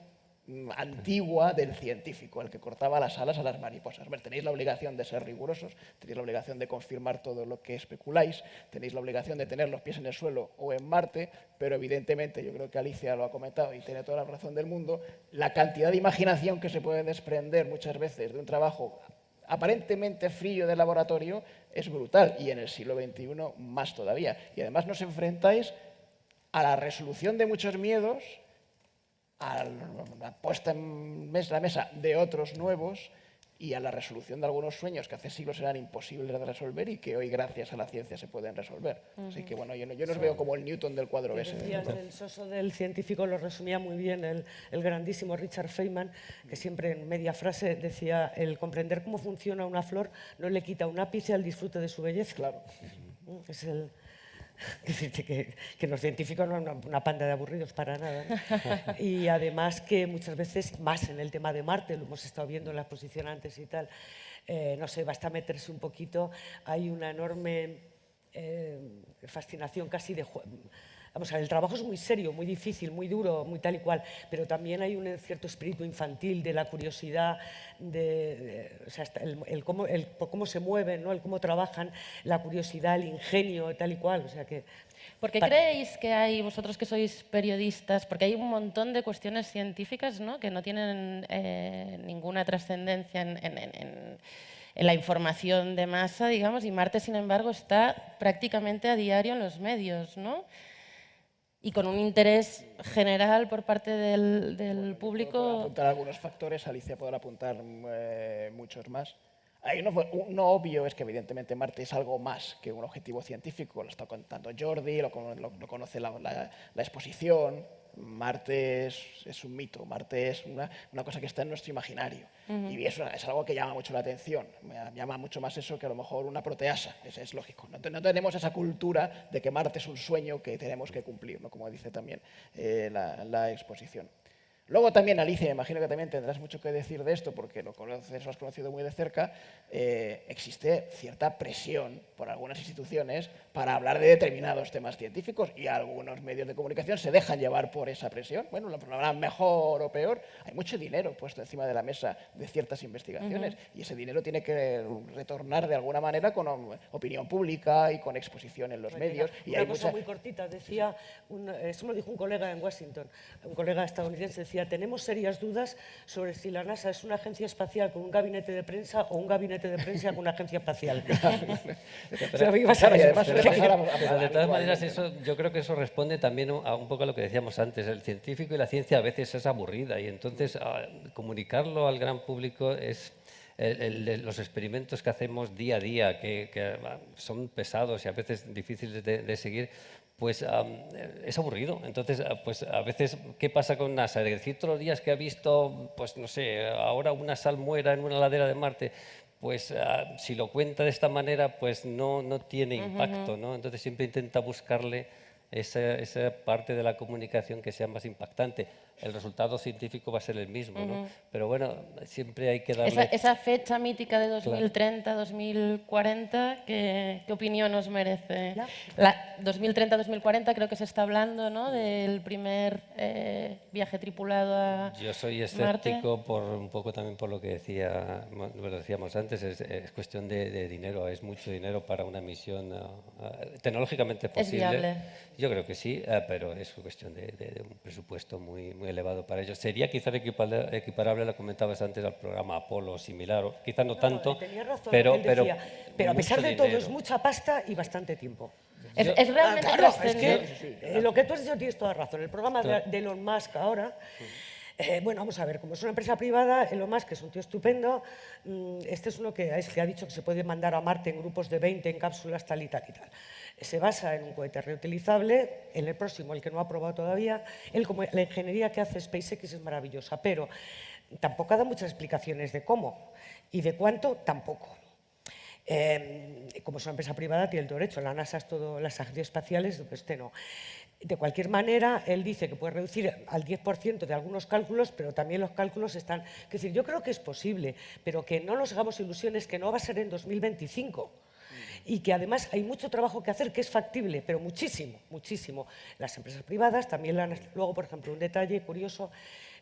antigua del científico, el que cortaba las alas a las mariposas. Bueno, tenéis la obligación de ser rigurosos, tenéis la obligación de confirmar todo lo que especuláis, tenéis la obligación de tener los pies en el suelo o en Marte, pero evidentemente, yo creo que Alicia lo ha comentado y tiene toda la razón del mundo, la cantidad de imaginación que se puede desprender muchas veces de un trabajo aparentemente frío de laboratorio es brutal, y en el siglo XXI más todavía. Y además nos enfrentáis a la resolución de muchos miedos, a la puesta en la mesa de otros nuevos y a la resolución de algunos sueños que hace siglos eran imposibles de resolver y que hoy gracias a la ciencia se pueden resolver. Así que bueno, yo no os veo como el Newton del cuadro ese. Decías del soso del científico, lo resumía muy bien el grandísimo Richard Feynman, que siempre en media frase decía: el comprender cómo funciona una flor no le quita un ápice al disfrute de su belleza. Claro. Es que los científicos no son una panda de aburridos para nada, ¿no? Y además que muchas veces, más en el tema de Marte, lo hemos estado viendo en la exposición antes y tal, no sé, basta meterse un poquito, hay una enorme fascinación casi de... Vamos a ver, el trabajo es muy serio, muy difícil, muy duro, muy tal y cual, pero también hay un cierto espíritu infantil de la curiosidad, o sea, el cómo se mueven, ¿no? El cómo trabajan, la curiosidad, el ingenio, tal y cual. O sea que, ¿Por qué creéis que hay, vosotros que sois periodistas, porque hay un montón de cuestiones científicas, ¿no?, que no tienen ninguna trascendencia en la información de masa, digamos, y Marte, sin embargo, está prácticamente a diario en los medios, ¿no? Y con un interés general por parte del público. Puedo apuntar algunos factores, Alicia podrá apuntar muchos más. Hay uno obvio, es que evidentemente Marte es algo más que un objetivo científico, lo está contando Jordi, lo conoce la exposición. Marte es un mito, Marte es una cosa que está en nuestro imaginario. Y eso es algo que llama mucho la atención. Me llama mucho más eso que a lo mejor una proteasa, es lógico. No tenemos esa cultura de que Marte es un sueño que tenemos que cumplir, ¿no?, como dice también la exposición. Luego también, Alicia, me imagino que también tendrás mucho que decir de esto porque lo has conocido muy de cerca, existe cierta presión por algunas instituciones para hablar de determinados temas científicos y algunos medios de comunicación se dejan llevar por esa presión. Bueno, lo hablarán mejor o peor. Hay mucho dinero puesto encima de la mesa de ciertas investigaciones y ese dinero tiene que retornar de alguna manera con opinión pública y con exposición en los medios. Y hay una cosa muy cortita, decía, eso me lo dijo un colega en Washington, un colega estadounidense, decía: tenemos serias dudas sobre si la NASA es una agencia espacial con un gabinete de prensa o un gabinete de prensa con una agencia espacial. Pero de todas maneras, yo creo que eso responde también a un poco a lo que decíamos antes. El científico y la ciencia a veces es aburrida y entonces comunicarlo al gran público es... los experimentos que hacemos día a día, que son pesados y a veces difíciles de seguir, pues es aburrido. Entonces, pues a veces, ¿qué pasa con NASA? Decir todos los días que ha visto, pues no sé, ahora una salmuera en una ladera de Marte, pues si lo cuenta de esta manera, pues no tiene impacto, ¿no? Entonces siempre intenta buscarle esa parte de la comunicación que sea más impactante. El resultado científico va a ser el mismo, ¿no? Pero bueno, siempre hay que darle... Esa fecha mítica de 2030, 2040, ¿qué opinión os merece? 2030-2040 creo que se está hablando, ¿no?, del primer viaje tripulado a Marte. Yo soy escéptico un poco también por lo que decíamos antes, es cuestión de dinero, es mucho dinero para una misión tecnológicamente posible. Es viable. Yo creo que sí, pero es cuestión de un presupuesto muy, muy elevado para ello. Sería quizás equiparable, lo comentabas antes, al programa Apolo similar, o quizás no tanto, tenía razón, pero él decía, pero a pesar mucho de todo dinero. es mucha pasta y bastante tiempo. Es realmente Claro, es trascendente. que lo que tú has dicho tienes toda razón. El programa de Elon Musk ahora, bueno, vamos a ver, como es una empresa privada, Elon Musk es un tío estupendo, este es uno que ha dicho que se puede mandar a Marte en grupos de 20 en cápsulas tal y tal y tal. Se basa en un cohete reutilizable, en el próximo, el que no ha probado todavía. Él, como la ingeniería que hace SpaceX es maravillosa, pero tampoco ha dado muchas explicaciones de cómo y de cuánto tampoco. Como es una empresa privada, tiene el derecho. La NASA es todo, las agencias espaciales, este no. De cualquier manera, él dice que puede reducir al 10% de algunos cálculos, pero también los cálculos están... Es decir, yo creo que es posible, pero que no nos hagamos ilusiones que no va a ser en 2025. Y que además hay mucho trabajo que hacer, que es factible, pero muchísimo, muchísimo. Las empresas privadas también luego, por ejemplo, un detalle curioso,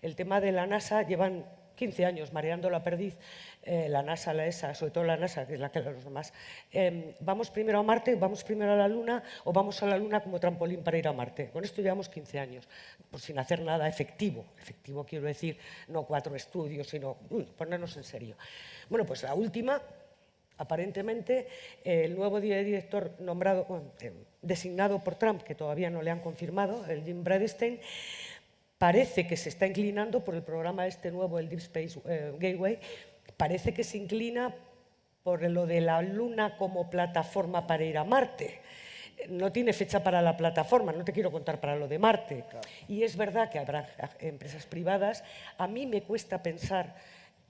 el tema de la NASA, llevan 15 años mareando la perdiz, la NASA, la ESA, sobre todo la NASA, que es la que los demás. ¿Vamos primero a Marte, vamos primero a la Luna o vamos a la Luna como trampolín para ir a Marte? Con esto llevamos 15 años, pues sin hacer nada efectivo. Efectivo quiero decir, no 4 estudios, sino ponernos en serio. Bueno, pues la última... Aparentemente, el nuevo director designado por Trump, que todavía no le han confirmado, el Jim Bridenstine, parece que se está inclinando por el programa este nuevo, el Deep Space Gateway, parece que se inclina por lo de la Luna como plataforma para ir a Marte. No tiene fecha para la plataforma, no te quiero contar para lo de Marte. Claro. Y es verdad que habrá empresas privadas. A mí me cuesta pensar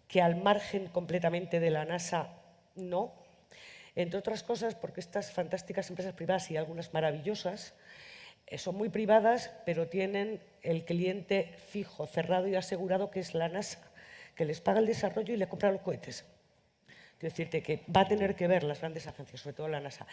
que al margen completamente de la NASA no, entre otras cosas porque estas fantásticas empresas privadas y algunas maravillosas son muy privadas, pero tienen el cliente fijo, cerrado y asegurado, que es la NASA, que les paga el desarrollo y le compra los cohetes. Quiero decirte que va a tener que ver las grandes agencias, sobre todo la NASA.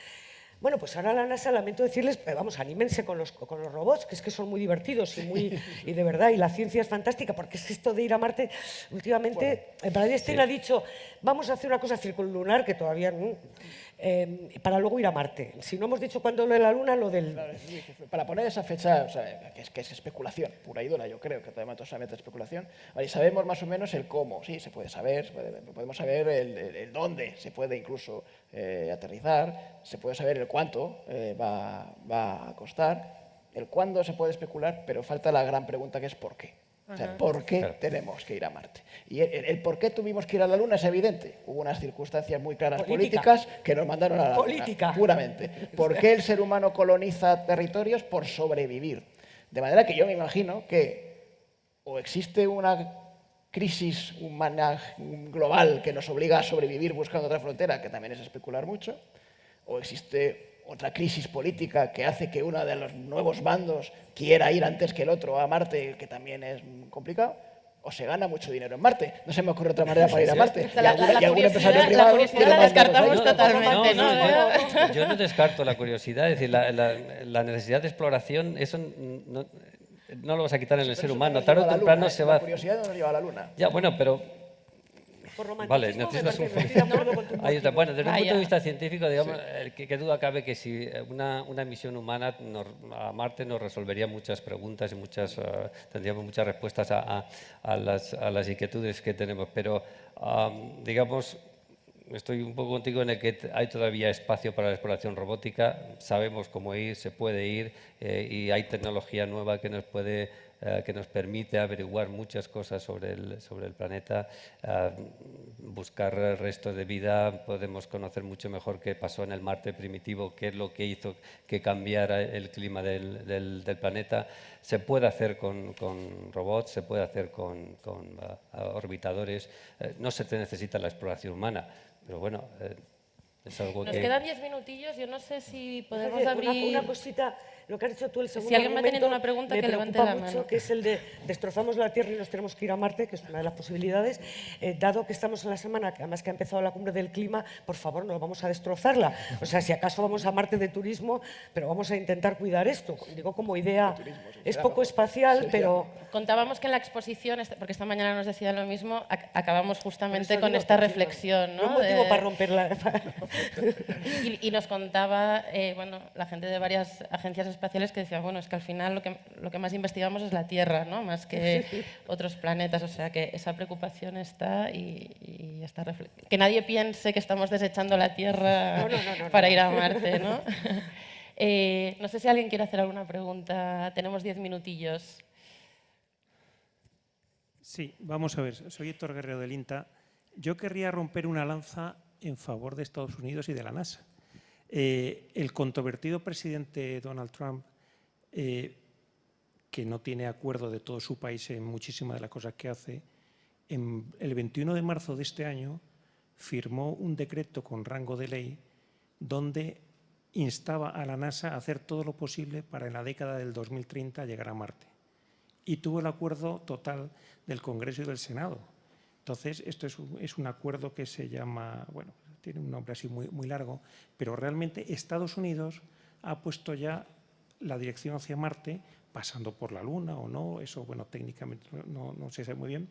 Bueno, pues ahora la NASA, lamento decirles, vamos, anímense con los robots, que es que son muy divertidos y de verdad, y la ciencia es fantástica, porque es que esto de ir a Marte, últimamente, Bridenstine ha dicho, vamos a hacer una cosa circunlunar, que todavía no, para luego ir a Marte. Si no hemos dicho cuándo lo de la Luna, lo del... Claro, para poner esa fecha, o sea, que es especulación, pura y dura, yo creo que todavía solamente es especulación, y sabemos más o menos el cómo, sí, se puede saber, podemos saber el dónde se puede incluso aterrizar, se puede saber el cuánto va a costar, el cuándo se puede especular, pero falta la gran pregunta, que es ¿por qué? O sea, ¿por qué tenemos que ir a Marte? Y el por qué tuvimos que ir a la Luna es evidente. Hubo unas circunstancias muy claras políticas que nos mandaron a la Luna, puramente. ¿Por qué el ser humano coloniza territorios? Por sobrevivir. De manera que yo me imagino que o existe una crisis humana global que nos obliga a sobrevivir buscando otra frontera, que también es especular mucho, o existe otra crisis política que hace que uno de los nuevos bandos quiera ir antes que el otro a Marte, que también es complicado, o se gana mucho dinero en Marte. No se me ocurre otra manera para ir a Marte. Y algún empresario privado... La curiosidad la descartamos totalmente. Yo no descarto la curiosidad, es decir, la necesidad de exploración, eso no lo vas a quitar en el ser humano. Tarde o temprano se va... La curiosidad no nos lleva a la Luna. Ya, bueno, pero... Vale, necesitas un... Bueno, desde un punto de vista científico, digamos, que duda cabe que si una misión humana a Marte nos resolvería muchas preguntas y tendríamos muchas respuestas a las inquietudes que tenemos, pero digamos, estoy un poco contigo en el que hay todavía espacio para la exploración robótica, sabemos cómo ir, se puede ir y hay tecnología nueva que nos permite averiguar muchas cosas sobre el planeta, buscar restos de vida, podemos conocer mucho mejor qué pasó en el Marte primitivo, qué es lo que hizo que cambiara el clima del planeta. Se puede hacer con robots, se puede hacer con orbitadores, no se necesita la exploración humana, pero bueno, es algo Nos que... quedan 10 minutillos, yo no sé si podemos abrir... Una cosita, lo que has dicho tú, el segundo Si alguien va argumento, teniendo una pregunta, que levante la mano. mucho, que es el de destrozamos la Tierra y nos tenemos que ir a Marte, que es una de las posibilidades. Dado que estamos en la semana, que además que ha empezado la cumbre del clima, por favor, no vamos a destrozarla. O sea, si acaso vamos a Marte de turismo, pero vamos a intentar cuidar esto. Digo, como idea, es poco espacial, pero... Contábamos que en la exposición, porque esta mañana nos decían lo mismo, acabamos justamente con esta reflexión, ¿no? No motivo para romperla. Y nos contaba, bueno, la gente de varias agencias espaciales que decían, bueno, es que al final lo que más investigamos es la Tierra, ¿no? Más que otros planetas. O sea, que esa preocupación está y está que nadie piense que estamos desechando la Tierra para ir a Marte, ¿no? No sé si alguien quiere hacer alguna pregunta. Tenemos 10 minutillos. Sí, vamos a ver. Soy Héctor Guerrero del INTA. Yo querría romper una lanza en favor de Estados Unidos y de la NASA. El controvertido presidente Donald Trump, que no tiene acuerdo de todo su país en muchísimas de las cosas que hace, el 21 de marzo de este año firmó un decreto con rango de ley donde instaba a la NASA a hacer todo lo posible para en la década del 2030 llegar a Marte. Y tuvo el acuerdo total del Congreso y del Senado. Entonces, esto es un acuerdo que se llama, bueno, tiene un nombre así muy largo, pero realmente Estados Unidos ha puesto ya la dirección hacia Marte, pasando por la Luna o no, eso, bueno, técnicamente no se sabe muy bien.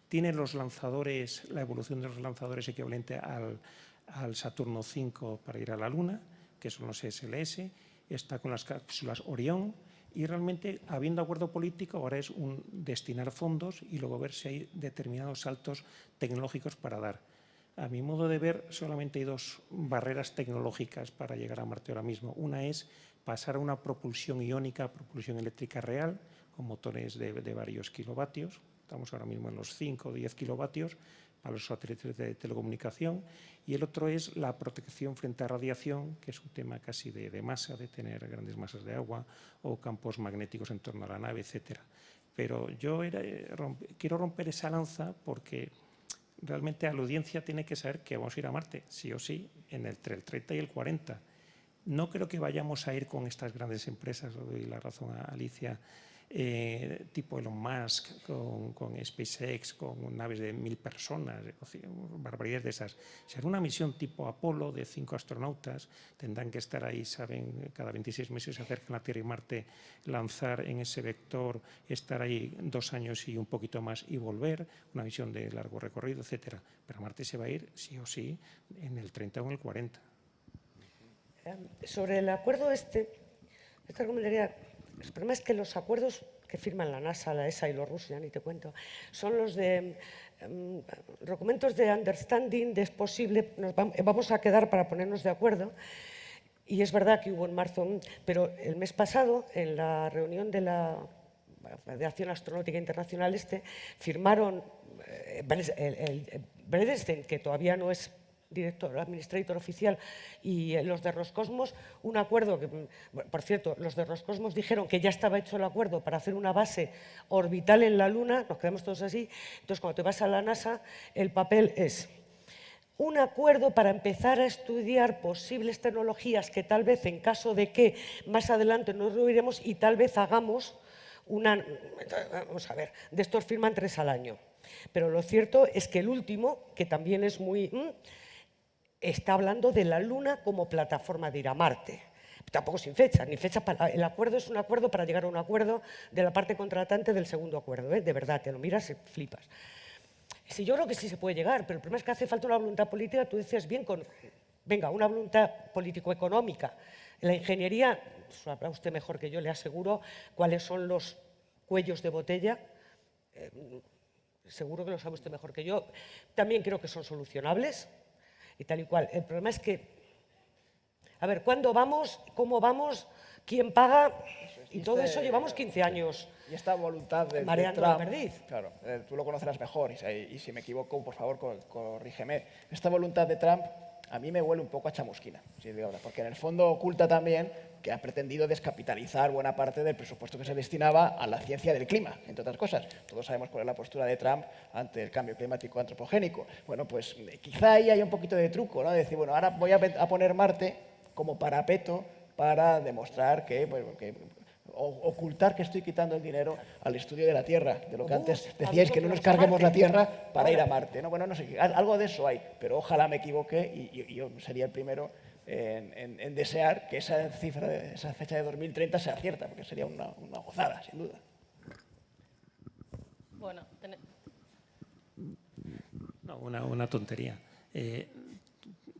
Tiene los lanzadores, la evolución de los lanzadores equivalente al Saturno V para ir a la Luna, que son los SLS, está con las cápsulas Orión, y realmente, habiendo acuerdo político, ahora es destinar fondos y luego ver si hay determinados saltos tecnológicos para dar. A mi modo de ver, solamente hay dos barreras tecnológicas para llegar a Marte ahora mismo. Una es pasar a una propulsión iónica, propulsión eléctrica real, con motores de varios kilovatios. Estamos ahora mismo en los 5 o 10 kilovatios para los satélites de telecomunicación. Y el otro es la protección frente a radiación, que es un tema casi de masa, de tener grandes masas de agua o campos magnéticos en torno a la nave, etc. Pero yo quiero romper esa lanza porque realmente la audiencia tiene que saber que vamos a ir a Marte, sí o sí, entre el 30 y el 40. No creo que vayamos a ir con estas grandes empresas, le doy la razón a Alicia, tipo Elon Musk, con SpaceX, con naves de 1000 personas, barbaridades de esas. Será una misión tipo Apolo de 5 astronautas, tendrán que estar ahí, saben, cada 26 meses se acercan a la Tierra y Marte, lanzar en ese vector, estar ahí 2 años y un poquito más y volver, una misión de largo recorrido, etcétera. Pero Marte se va a ir sí o sí en el 30 o en el 40. Sobre el acuerdo este recomendaría. El problema es que los acuerdos que firman la NASA, la ESA y los rusos, ya ni te cuento, son los de documentos de understanding, de es posible, vamos a quedar para ponernos de acuerdo. Y es verdad que hubo en marzo, pero el mes pasado, en la reunión de la Federación Astronáutica Internacional firmaron Bredestein, que todavía no es director, administrator oficial, y los de Roscosmos, un acuerdo que, por cierto, los de Roscosmos dijeron que ya estaba hecho el acuerdo para hacer una base orbital en la Luna, nos quedamos todos así. Entonces, cuando te vas a la NASA, el papel es un acuerdo para empezar a estudiar posibles tecnologías que tal vez, en caso de que más adelante nos reuniremos y tal vez hagamos una... Vamos a ver, de estos firman 3 al año. Pero lo cierto es que el último, que también es muy... está hablando de la Luna como plataforma de ir a Marte. Tampoco sin fecha, ni fecha para... El acuerdo es un acuerdo para llegar a un acuerdo de la parte contratante del segundo acuerdo, ¿eh? De verdad, te lo miras y flipas. Sí, yo creo que sí se puede llegar, pero el problema es que hace falta una voluntad política, tú dices bien, venga, una voluntad político-económica. En la ingeniería, sabrá usted mejor que yo, le aseguro cuáles son los cuellos de botella. Seguro que lo sabe usted mejor que yo. También creo que son solucionables y tal y cual. El problema es que, a ver, ¿cuándo vamos? ¿Cómo vamos? ¿Quién paga? Y todo eso llevamos 15 años. Y esta voluntad de mareando Trump, la perdiz. claro, tú lo conocerás mejor y si me equivoco, por favor, corrígeme. Esta voluntad de Trump a mí me huele un poco a chamusquina, porque en el fondo oculta también que ha pretendido descapitalizar buena parte del presupuesto que se destinaba a la ciencia del clima, entre otras cosas. Todos sabemos cuál es la postura de Trump ante el cambio climático antropogénico. Bueno, pues quizá ahí hay un poquito de truco, ¿no? De decir, bueno, ahora voy a poner Marte como parapeto para demostrar que, bueno, ocultar que estoy quitando el dinero al estudio de la Tierra, de lo que antes decíais, que no nos carguemos la Tierra para ir a Marte, ¿no? Bueno, no sé, algo de eso hay, pero ojalá me equivoque y yo sería el primero en desear que esa cifra, esa fecha de 2030 sea cierta, porque sería una gozada, sin duda. Bueno, no, una tontería.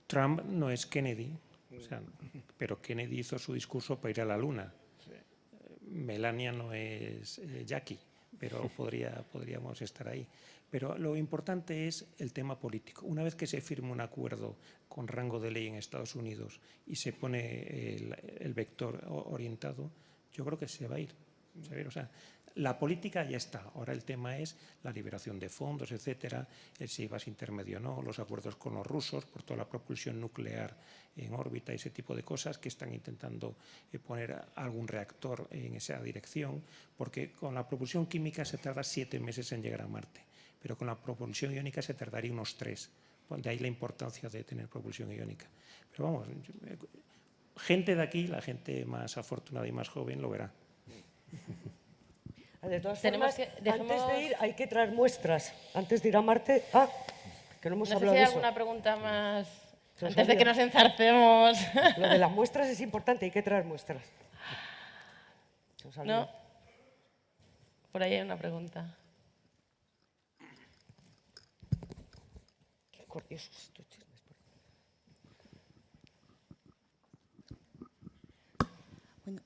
Trump no es Kennedy, o sea, pero Kennedy hizo su discurso para ir a la Luna. Melania no es Jackie, pero podríamos estar ahí. Pero lo importante es el tema político. Una vez que se firme un acuerdo con rango de ley en Estados Unidos y se pone el vector orientado, yo creo que se va a ir. O sea, la política ya está. Ahora el tema es la liberación de fondos, etcétera, el si vas intermedio o no, los acuerdos con los rusos por toda la propulsión nuclear en órbita, ese tipo de cosas que están intentando poner algún reactor en esa dirección, porque con la propulsión química se tarda 7 meses en llegar a Marte, pero con la propulsión iónica se tardaría unos 3. De ahí la importancia de tener propulsión iónica. Pero vamos, gente de aquí, la gente más afortunada y más joven, lo verá. De todas formas, antes de ir hay que traer muestras. Antes de ir a Marte, que no hemos hablado de eso. No sé si hay alguna pregunta más antes de que nos enzarcemos. Lo de las muestras es importante, hay que traer muestras. ¿No? Por ahí hay una pregunta. Qué curiosos estos chismes. Bueno,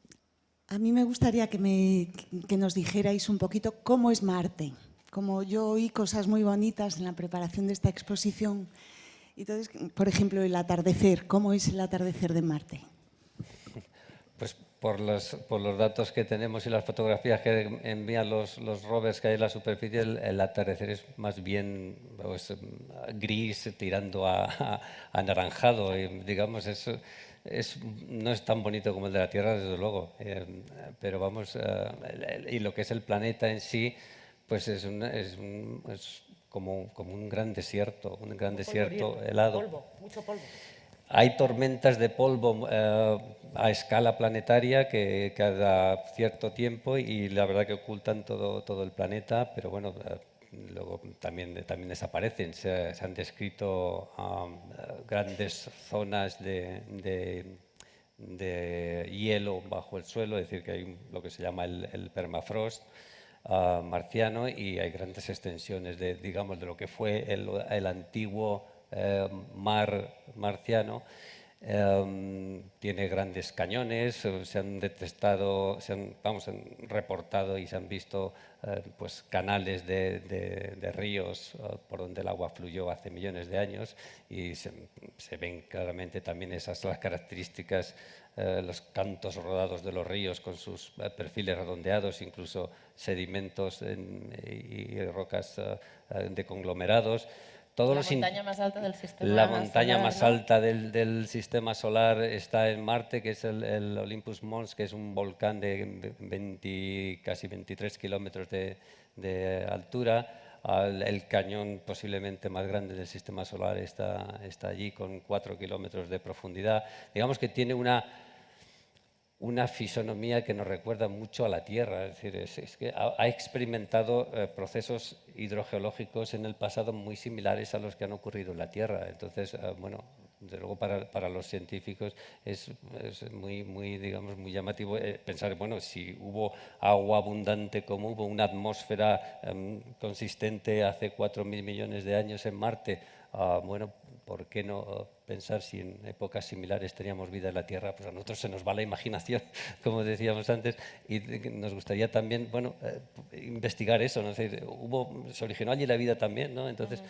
a mí me gustaría que nos dijerais un poquito cómo es Marte. Como yo oí cosas muy bonitas en la preparación de esta exposición. Entonces, por ejemplo, el atardecer. ¿Cómo es el atardecer de Marte? Pues por los datos que tenemos y las fotografías que envían los rovers que hay en la superficie, el atardecer es más bien pues, gris tirando a anaranjado. Y, digamos, no es tan bonito como el de la Tierra, desde luego. Pero vamos, y lo que es el planeta en sí, pues es como un gran desierto, helado. Polvo, mucho polvo. Hay tormentas de polvo a escala planetaria que cada cierto tiempo y la verdad que ocultan todo el planeta, pero bueno, luego también desaparecen. Se han descrito grandes zonas de hielo bajo el suelo, es decir, que hay lo que se llama el permafrost marciano y hay grandes extensiones de lo que fue el antiguo mar marciano. Tiene grandes cañones, se han detectado, se han reportado y se han visto pues canales de ríos por donde el agua fluyó hace millones de años y se ven claramente también las características, los cantos rodados de los ríos con sus perfiles redondeados, incluso sedimentos y rocas de conglomerados. La montaña más alta del sistema solar. La montaña más alta del sistema solar está en Marte, que es el Olympus Mons, que es un volcán de casi 23 kilómetros de altura. El cañón posiblemente más grande del sistema solar está allí con 4 kilómetros de profundidad. Digamos que tiene una fisonomía que nos recuerda mucho a la Tierra, es decir, es que ha experimentado procesos hidrogeológicos en el pasado muy similares a los que han ocurrido en la Tierra. Entonces, bueno, desde luego para los científicos es muy llamativo pensar, bueno, si hubo agua abundante como hubo una atmósfera consistente hace 4.000 millones de años en Marte, bueno, ¿por qué no pensar si en épocas similares teníamos vida en la Tierra? Pues a nosotros se nos va la imaginación, como decíamos antes, y nos gustaría también, bueno, investigar eso, ¿no? Es decir, se originó allí la vida también, ¿no? Entonces,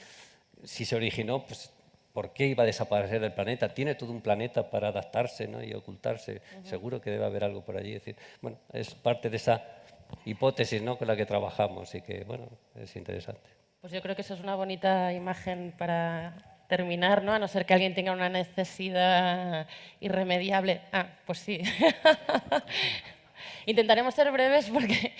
si se originó, pues ¿por qué iba a desaparecer el planeta? Tiene todo un planeta para adaptarse, ¿no? Y ocultarse. Seguro que debe haber algo por allí. Es decir, bueno, es parte de esa hipótesis, ¿no? Con la que trabajamos y que, bueno, es interesante. Pues yo creo que eso es una bonita imagen para terminar, ¿no? A no ser que alguien tenga una necesidad irremediable. Pues sí. Intentaremos ser breves porque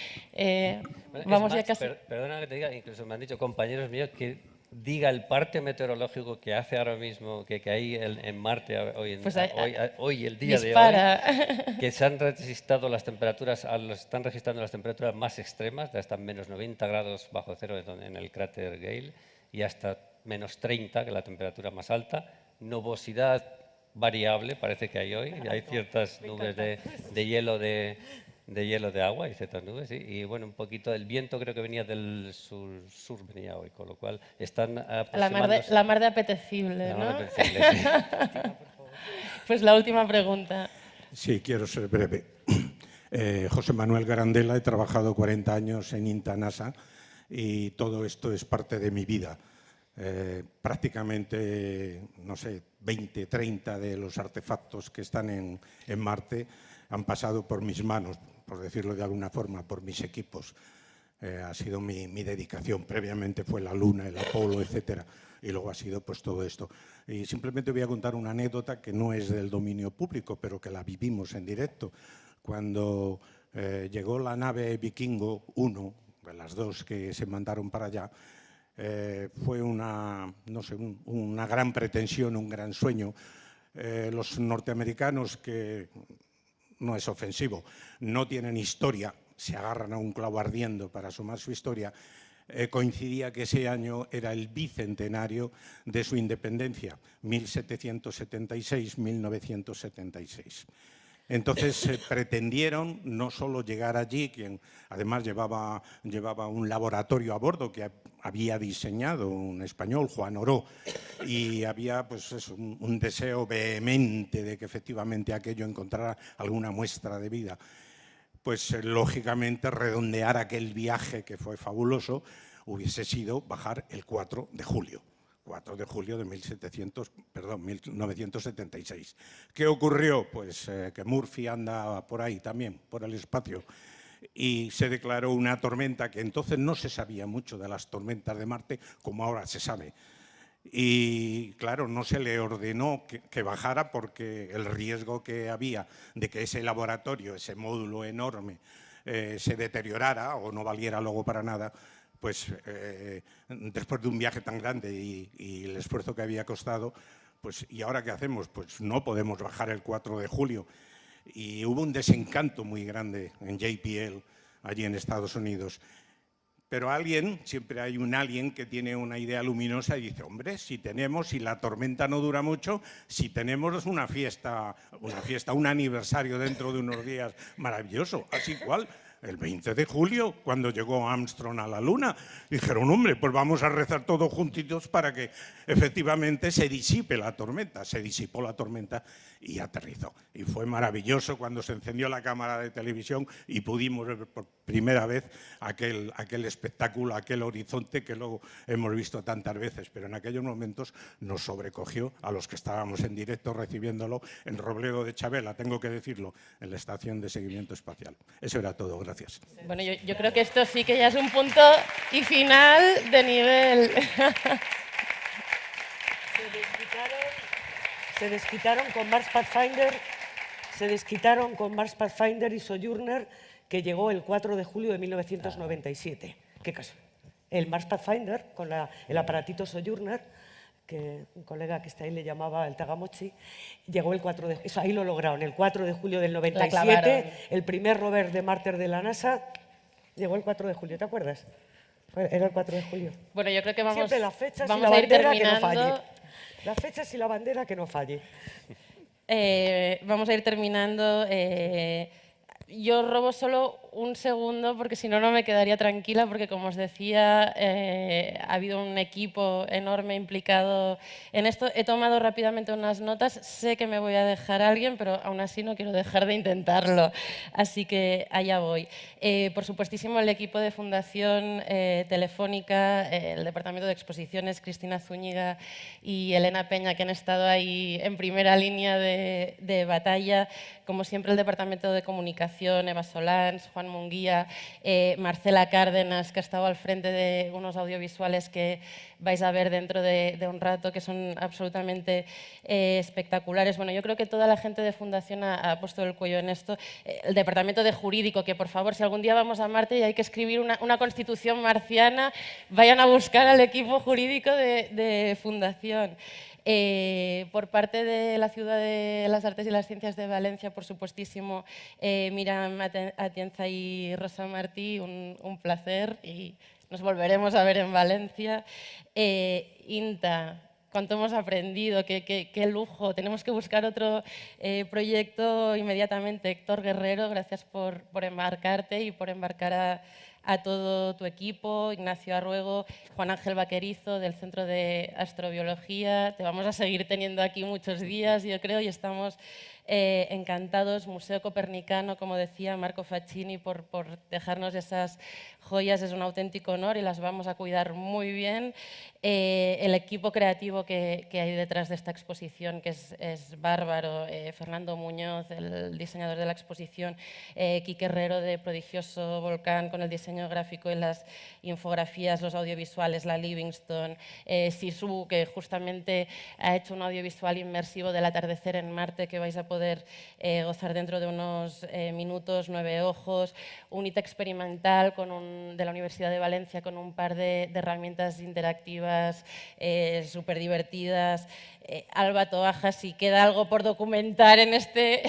vamos ya casi... Perdona que te diga, incluso me han dicho compañeros míos que diga el parte meteorológico que hace ahora mismo, que hay en Marte hoy, el día dispara. de hoy, que se han registrado las temperaturas, están registrando las temperaturas más extremas, de hasta menos 90 grados bajo cero en el cráter Gale y hasta menos 30, que es la temperatura más alta, nubosidad variable, parece que hay hoy, hay ciertas nubes de hielo de agua y ciertas nubes, ¿sí? Y bueno, un poquito el viento creo que venía del sur venía hoy, con lo cual están aproximándose. La mar de apetecible, ¿no? La mar de apetecible, sí. Pues la última pregunta. Sí, quiero ser breve. José Manuel Garandela, he trabajado 40 años en INTA-NASA y todo esto es parte de mi vida. Prácticamente, no sé, 20, 30 de los artefactos que están en Marte han pasado por mis manos, por decirlo de alguna forma, por mis equipos. Ha sido mi dedicación. Previamente fue la Luna, el Apolo, etcétera. Y luego ha sido pues todo esto. Y simplemente voy a contar una anécdota que no es del dominio público, pero que la vivimos en directo. Cuando llegó la nave Vikingo 1, de las dos que se mandaron para allá, fue una gran pretensión, un gran sueño. Los norteamericanos, que no es ofensivo, no tienen historia, se agarran a un clavo ardiendo para asomar su historia, coincidía que ese año era el bicentenario de su independencia, 1776-1976. Entonces pretendieron no solo llegar allí, quien además llevaba un laboratorio a bordo que había diseñado un español, Juan Oró, y había pues eso, un deseo vehemente de que efectivamente aquello encontrara alguna muestra de vida. Pues lógicamente redondear aquel viaje, que fue fabuloso, hubiese sido bajar el 4 de julio. 4 de julio de 1976. ¿Qué ocurrió? Pues que Murphy anda por ahí también, por el espacio, y se declaró una tormenta, que entonces no se sabía mucho de las tormentas de Marte, como ahora se sabe. Y claro, no se le ordenó que bajara porque el riesgo que había de que ese laboratorio, ese módulo enorme, se deteriorara o no valiera luego para nada, pues después de un viaje tan grande y el esfuerzo que había costado, pues ¿y ahora qué hacemos? Pues no podemos bajar el 4 de julio. Y hubo un desencanto muy grande en JPL, allí en Estados Unidos. Pero siempre hay un alguien que tiene una idea luminosa y dice, hombre, si la tormenta no dura mucho, si tenemos una fiesta, un aniversario dentro de unos días maravilloso, así cual. El 20 de julio, cuando llegó Armstrong a la Luna, dijeron, hombre, pues vamos a rezar todos juntitos para que efectivamente se disipe la tormenta. Se disipó la tormenta y aterrizó. Y fue maravilloso cuando se encendió la cámara de televisión y pudimos ver por primera vez aquel espectáculo, aquel horizonte que luego hemos visto tantas veces. Pero en aquellos momentos nos sobrecogió a los que estábamos en directo recibiéndolo en Robledo de Chabela, tengo que decirlo, en la Estación de Seguimiento Espacial. Eso era todo. Gracias. Bueno, yo creo que esto sí que ya es un punto y final de nivel. Se desquitaron con Mars Pathfinder y Sojourner, que llegó el 4 de julio de 1997. ¿Qué caso? El Mars Pathfinder, con el aparatito Sojourner, que un colega que está ahí le llamaba el Tagamochi, llegó el 4 de julio. Eso ahí lo lograron, el 4 de julio del 97. El primer rover de Marte de la NASA llegó el 4 de julio, ¿te acuerdas? Era el 4 de julio. Bueno, yo creo que vamos a ir terminando. Las fechas y la bandera que no falle. Vamos a ir terminando. Yo robo solo un segundo porque si no, no me quedaría tranquila porque, como os decía, ha habido un equipo enorme implicado en esto. He tomado rápidamente unas notas. Sé que me voy a dejar a alguien, pero aún así no quiero dejar de intentarlo. Así que allá voy. Por supuestísimo, el equipo de Fundación Telefónica, el Departamento de Exposiciones, Cristina Zúñiga y Elena Peña, que han estado ahí en primera línea de batalla. Como siempre, el Departamento de Comunicación, Eva Solans, Juan Munguía, Marcela Cárdenas, que ha estado al frente de unos audiovisuales que vais a ver dentro de un rato, que son absolutamente espectaculares. Bueno, yo creo que toda la gente de Fundación ha puesto el cuello en esto. El Departamento de Jurídico, que por favor, si algún día vamos a Marte y hay que escribir una constitución marciana, vayan a buscar al equipo jurídico de Fundación. Por parte de la Ciudad de las Artes y las Ciencias de Valencia, por supuestísimo, Miriam Atienza y Rosa Martí, un placer y nos volveremos a ver en Valencia. INTA, cuánto hemos aprendido, qué lujo. Tenemos que buscar otro proyecto inmediatamente. Héctor Guerrero, gracias por embarcarte y por embarcar a todo tu equipo, Ignacio Arruego, Juan Ángel Vaquerizo del Centro de Astrobiología. Te vamos a seguir teniendo aquí muchos días, yo creo, y estamos encantados, Museo Copernicano, como decía Marco Facchini, por dejarnos esas joyas, es un auténtico honor y las vamos a cuidar muy bien. El equipo creativo que hay detrás de esta exposición, que es bárbaro, Fernando Muñoz, el diseñador de la exposición, Quique Herrero de Prodigioso Volcán con el diseño gráfico y las infografías, los audiovisuales, la Livingstone, Sisu, que justamente ha hecho un audiovisual inmersivo del atardecer en Marte que vais a poder gozar dentro de unos minutos, 9 ojos, Unita Experimental de la Universidad de Valencia con un par de herramientas interactivas súper divertidas, Alba Toaja, si queda algo por documentar en este,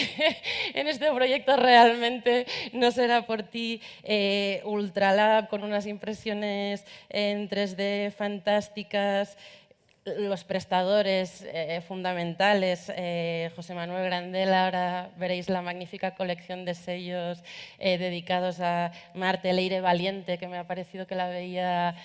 en este proyecto realmente no será por ti, Ultralab con unas impresiones en 3D fantásticas, los prestadores fundamentales, José Manuel Grandela, ahora veréis la magnífica colección de sellos dedicados a Marte, Leire Valiente, que me ha parecido que la veía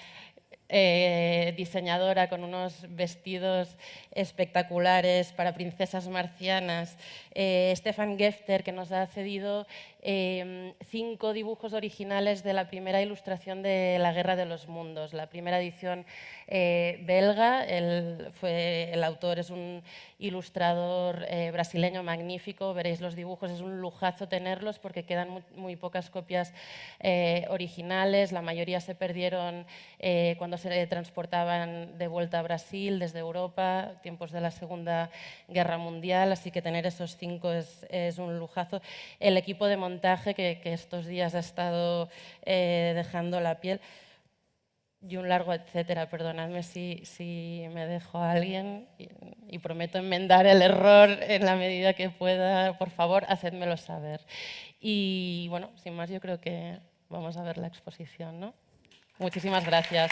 diseñadora con unos vestidos espectaculares para princesas marcianas, Stefan Gefter, que nos ha cedido 5 dibujos originales de la primera ilustración de La Guerra de los Mundos, la primera edición belga. El autor es un ilustrador brasileño magnífico, veréis los dibujos, es un lujazo tenerlos porque quedan muy pocas copias originales, la mayoría se perdieron cuando se transportaban de vuelta a Brasil desde Europa, tiempos de la Segunda Guerra Mundial, así que tener esos 5 es un lujazo. El equipo de montaje que estos días ha estado dejando la piel y un largo etcétera. Perdonadme si me dejo a alguien y prometo enmendar el error en la medida que pueda. Por favor, hacedmelo saber. Y bueno, sin más, yo creo que vamos a ver la exposición, ¿no? Muchísimas gracias.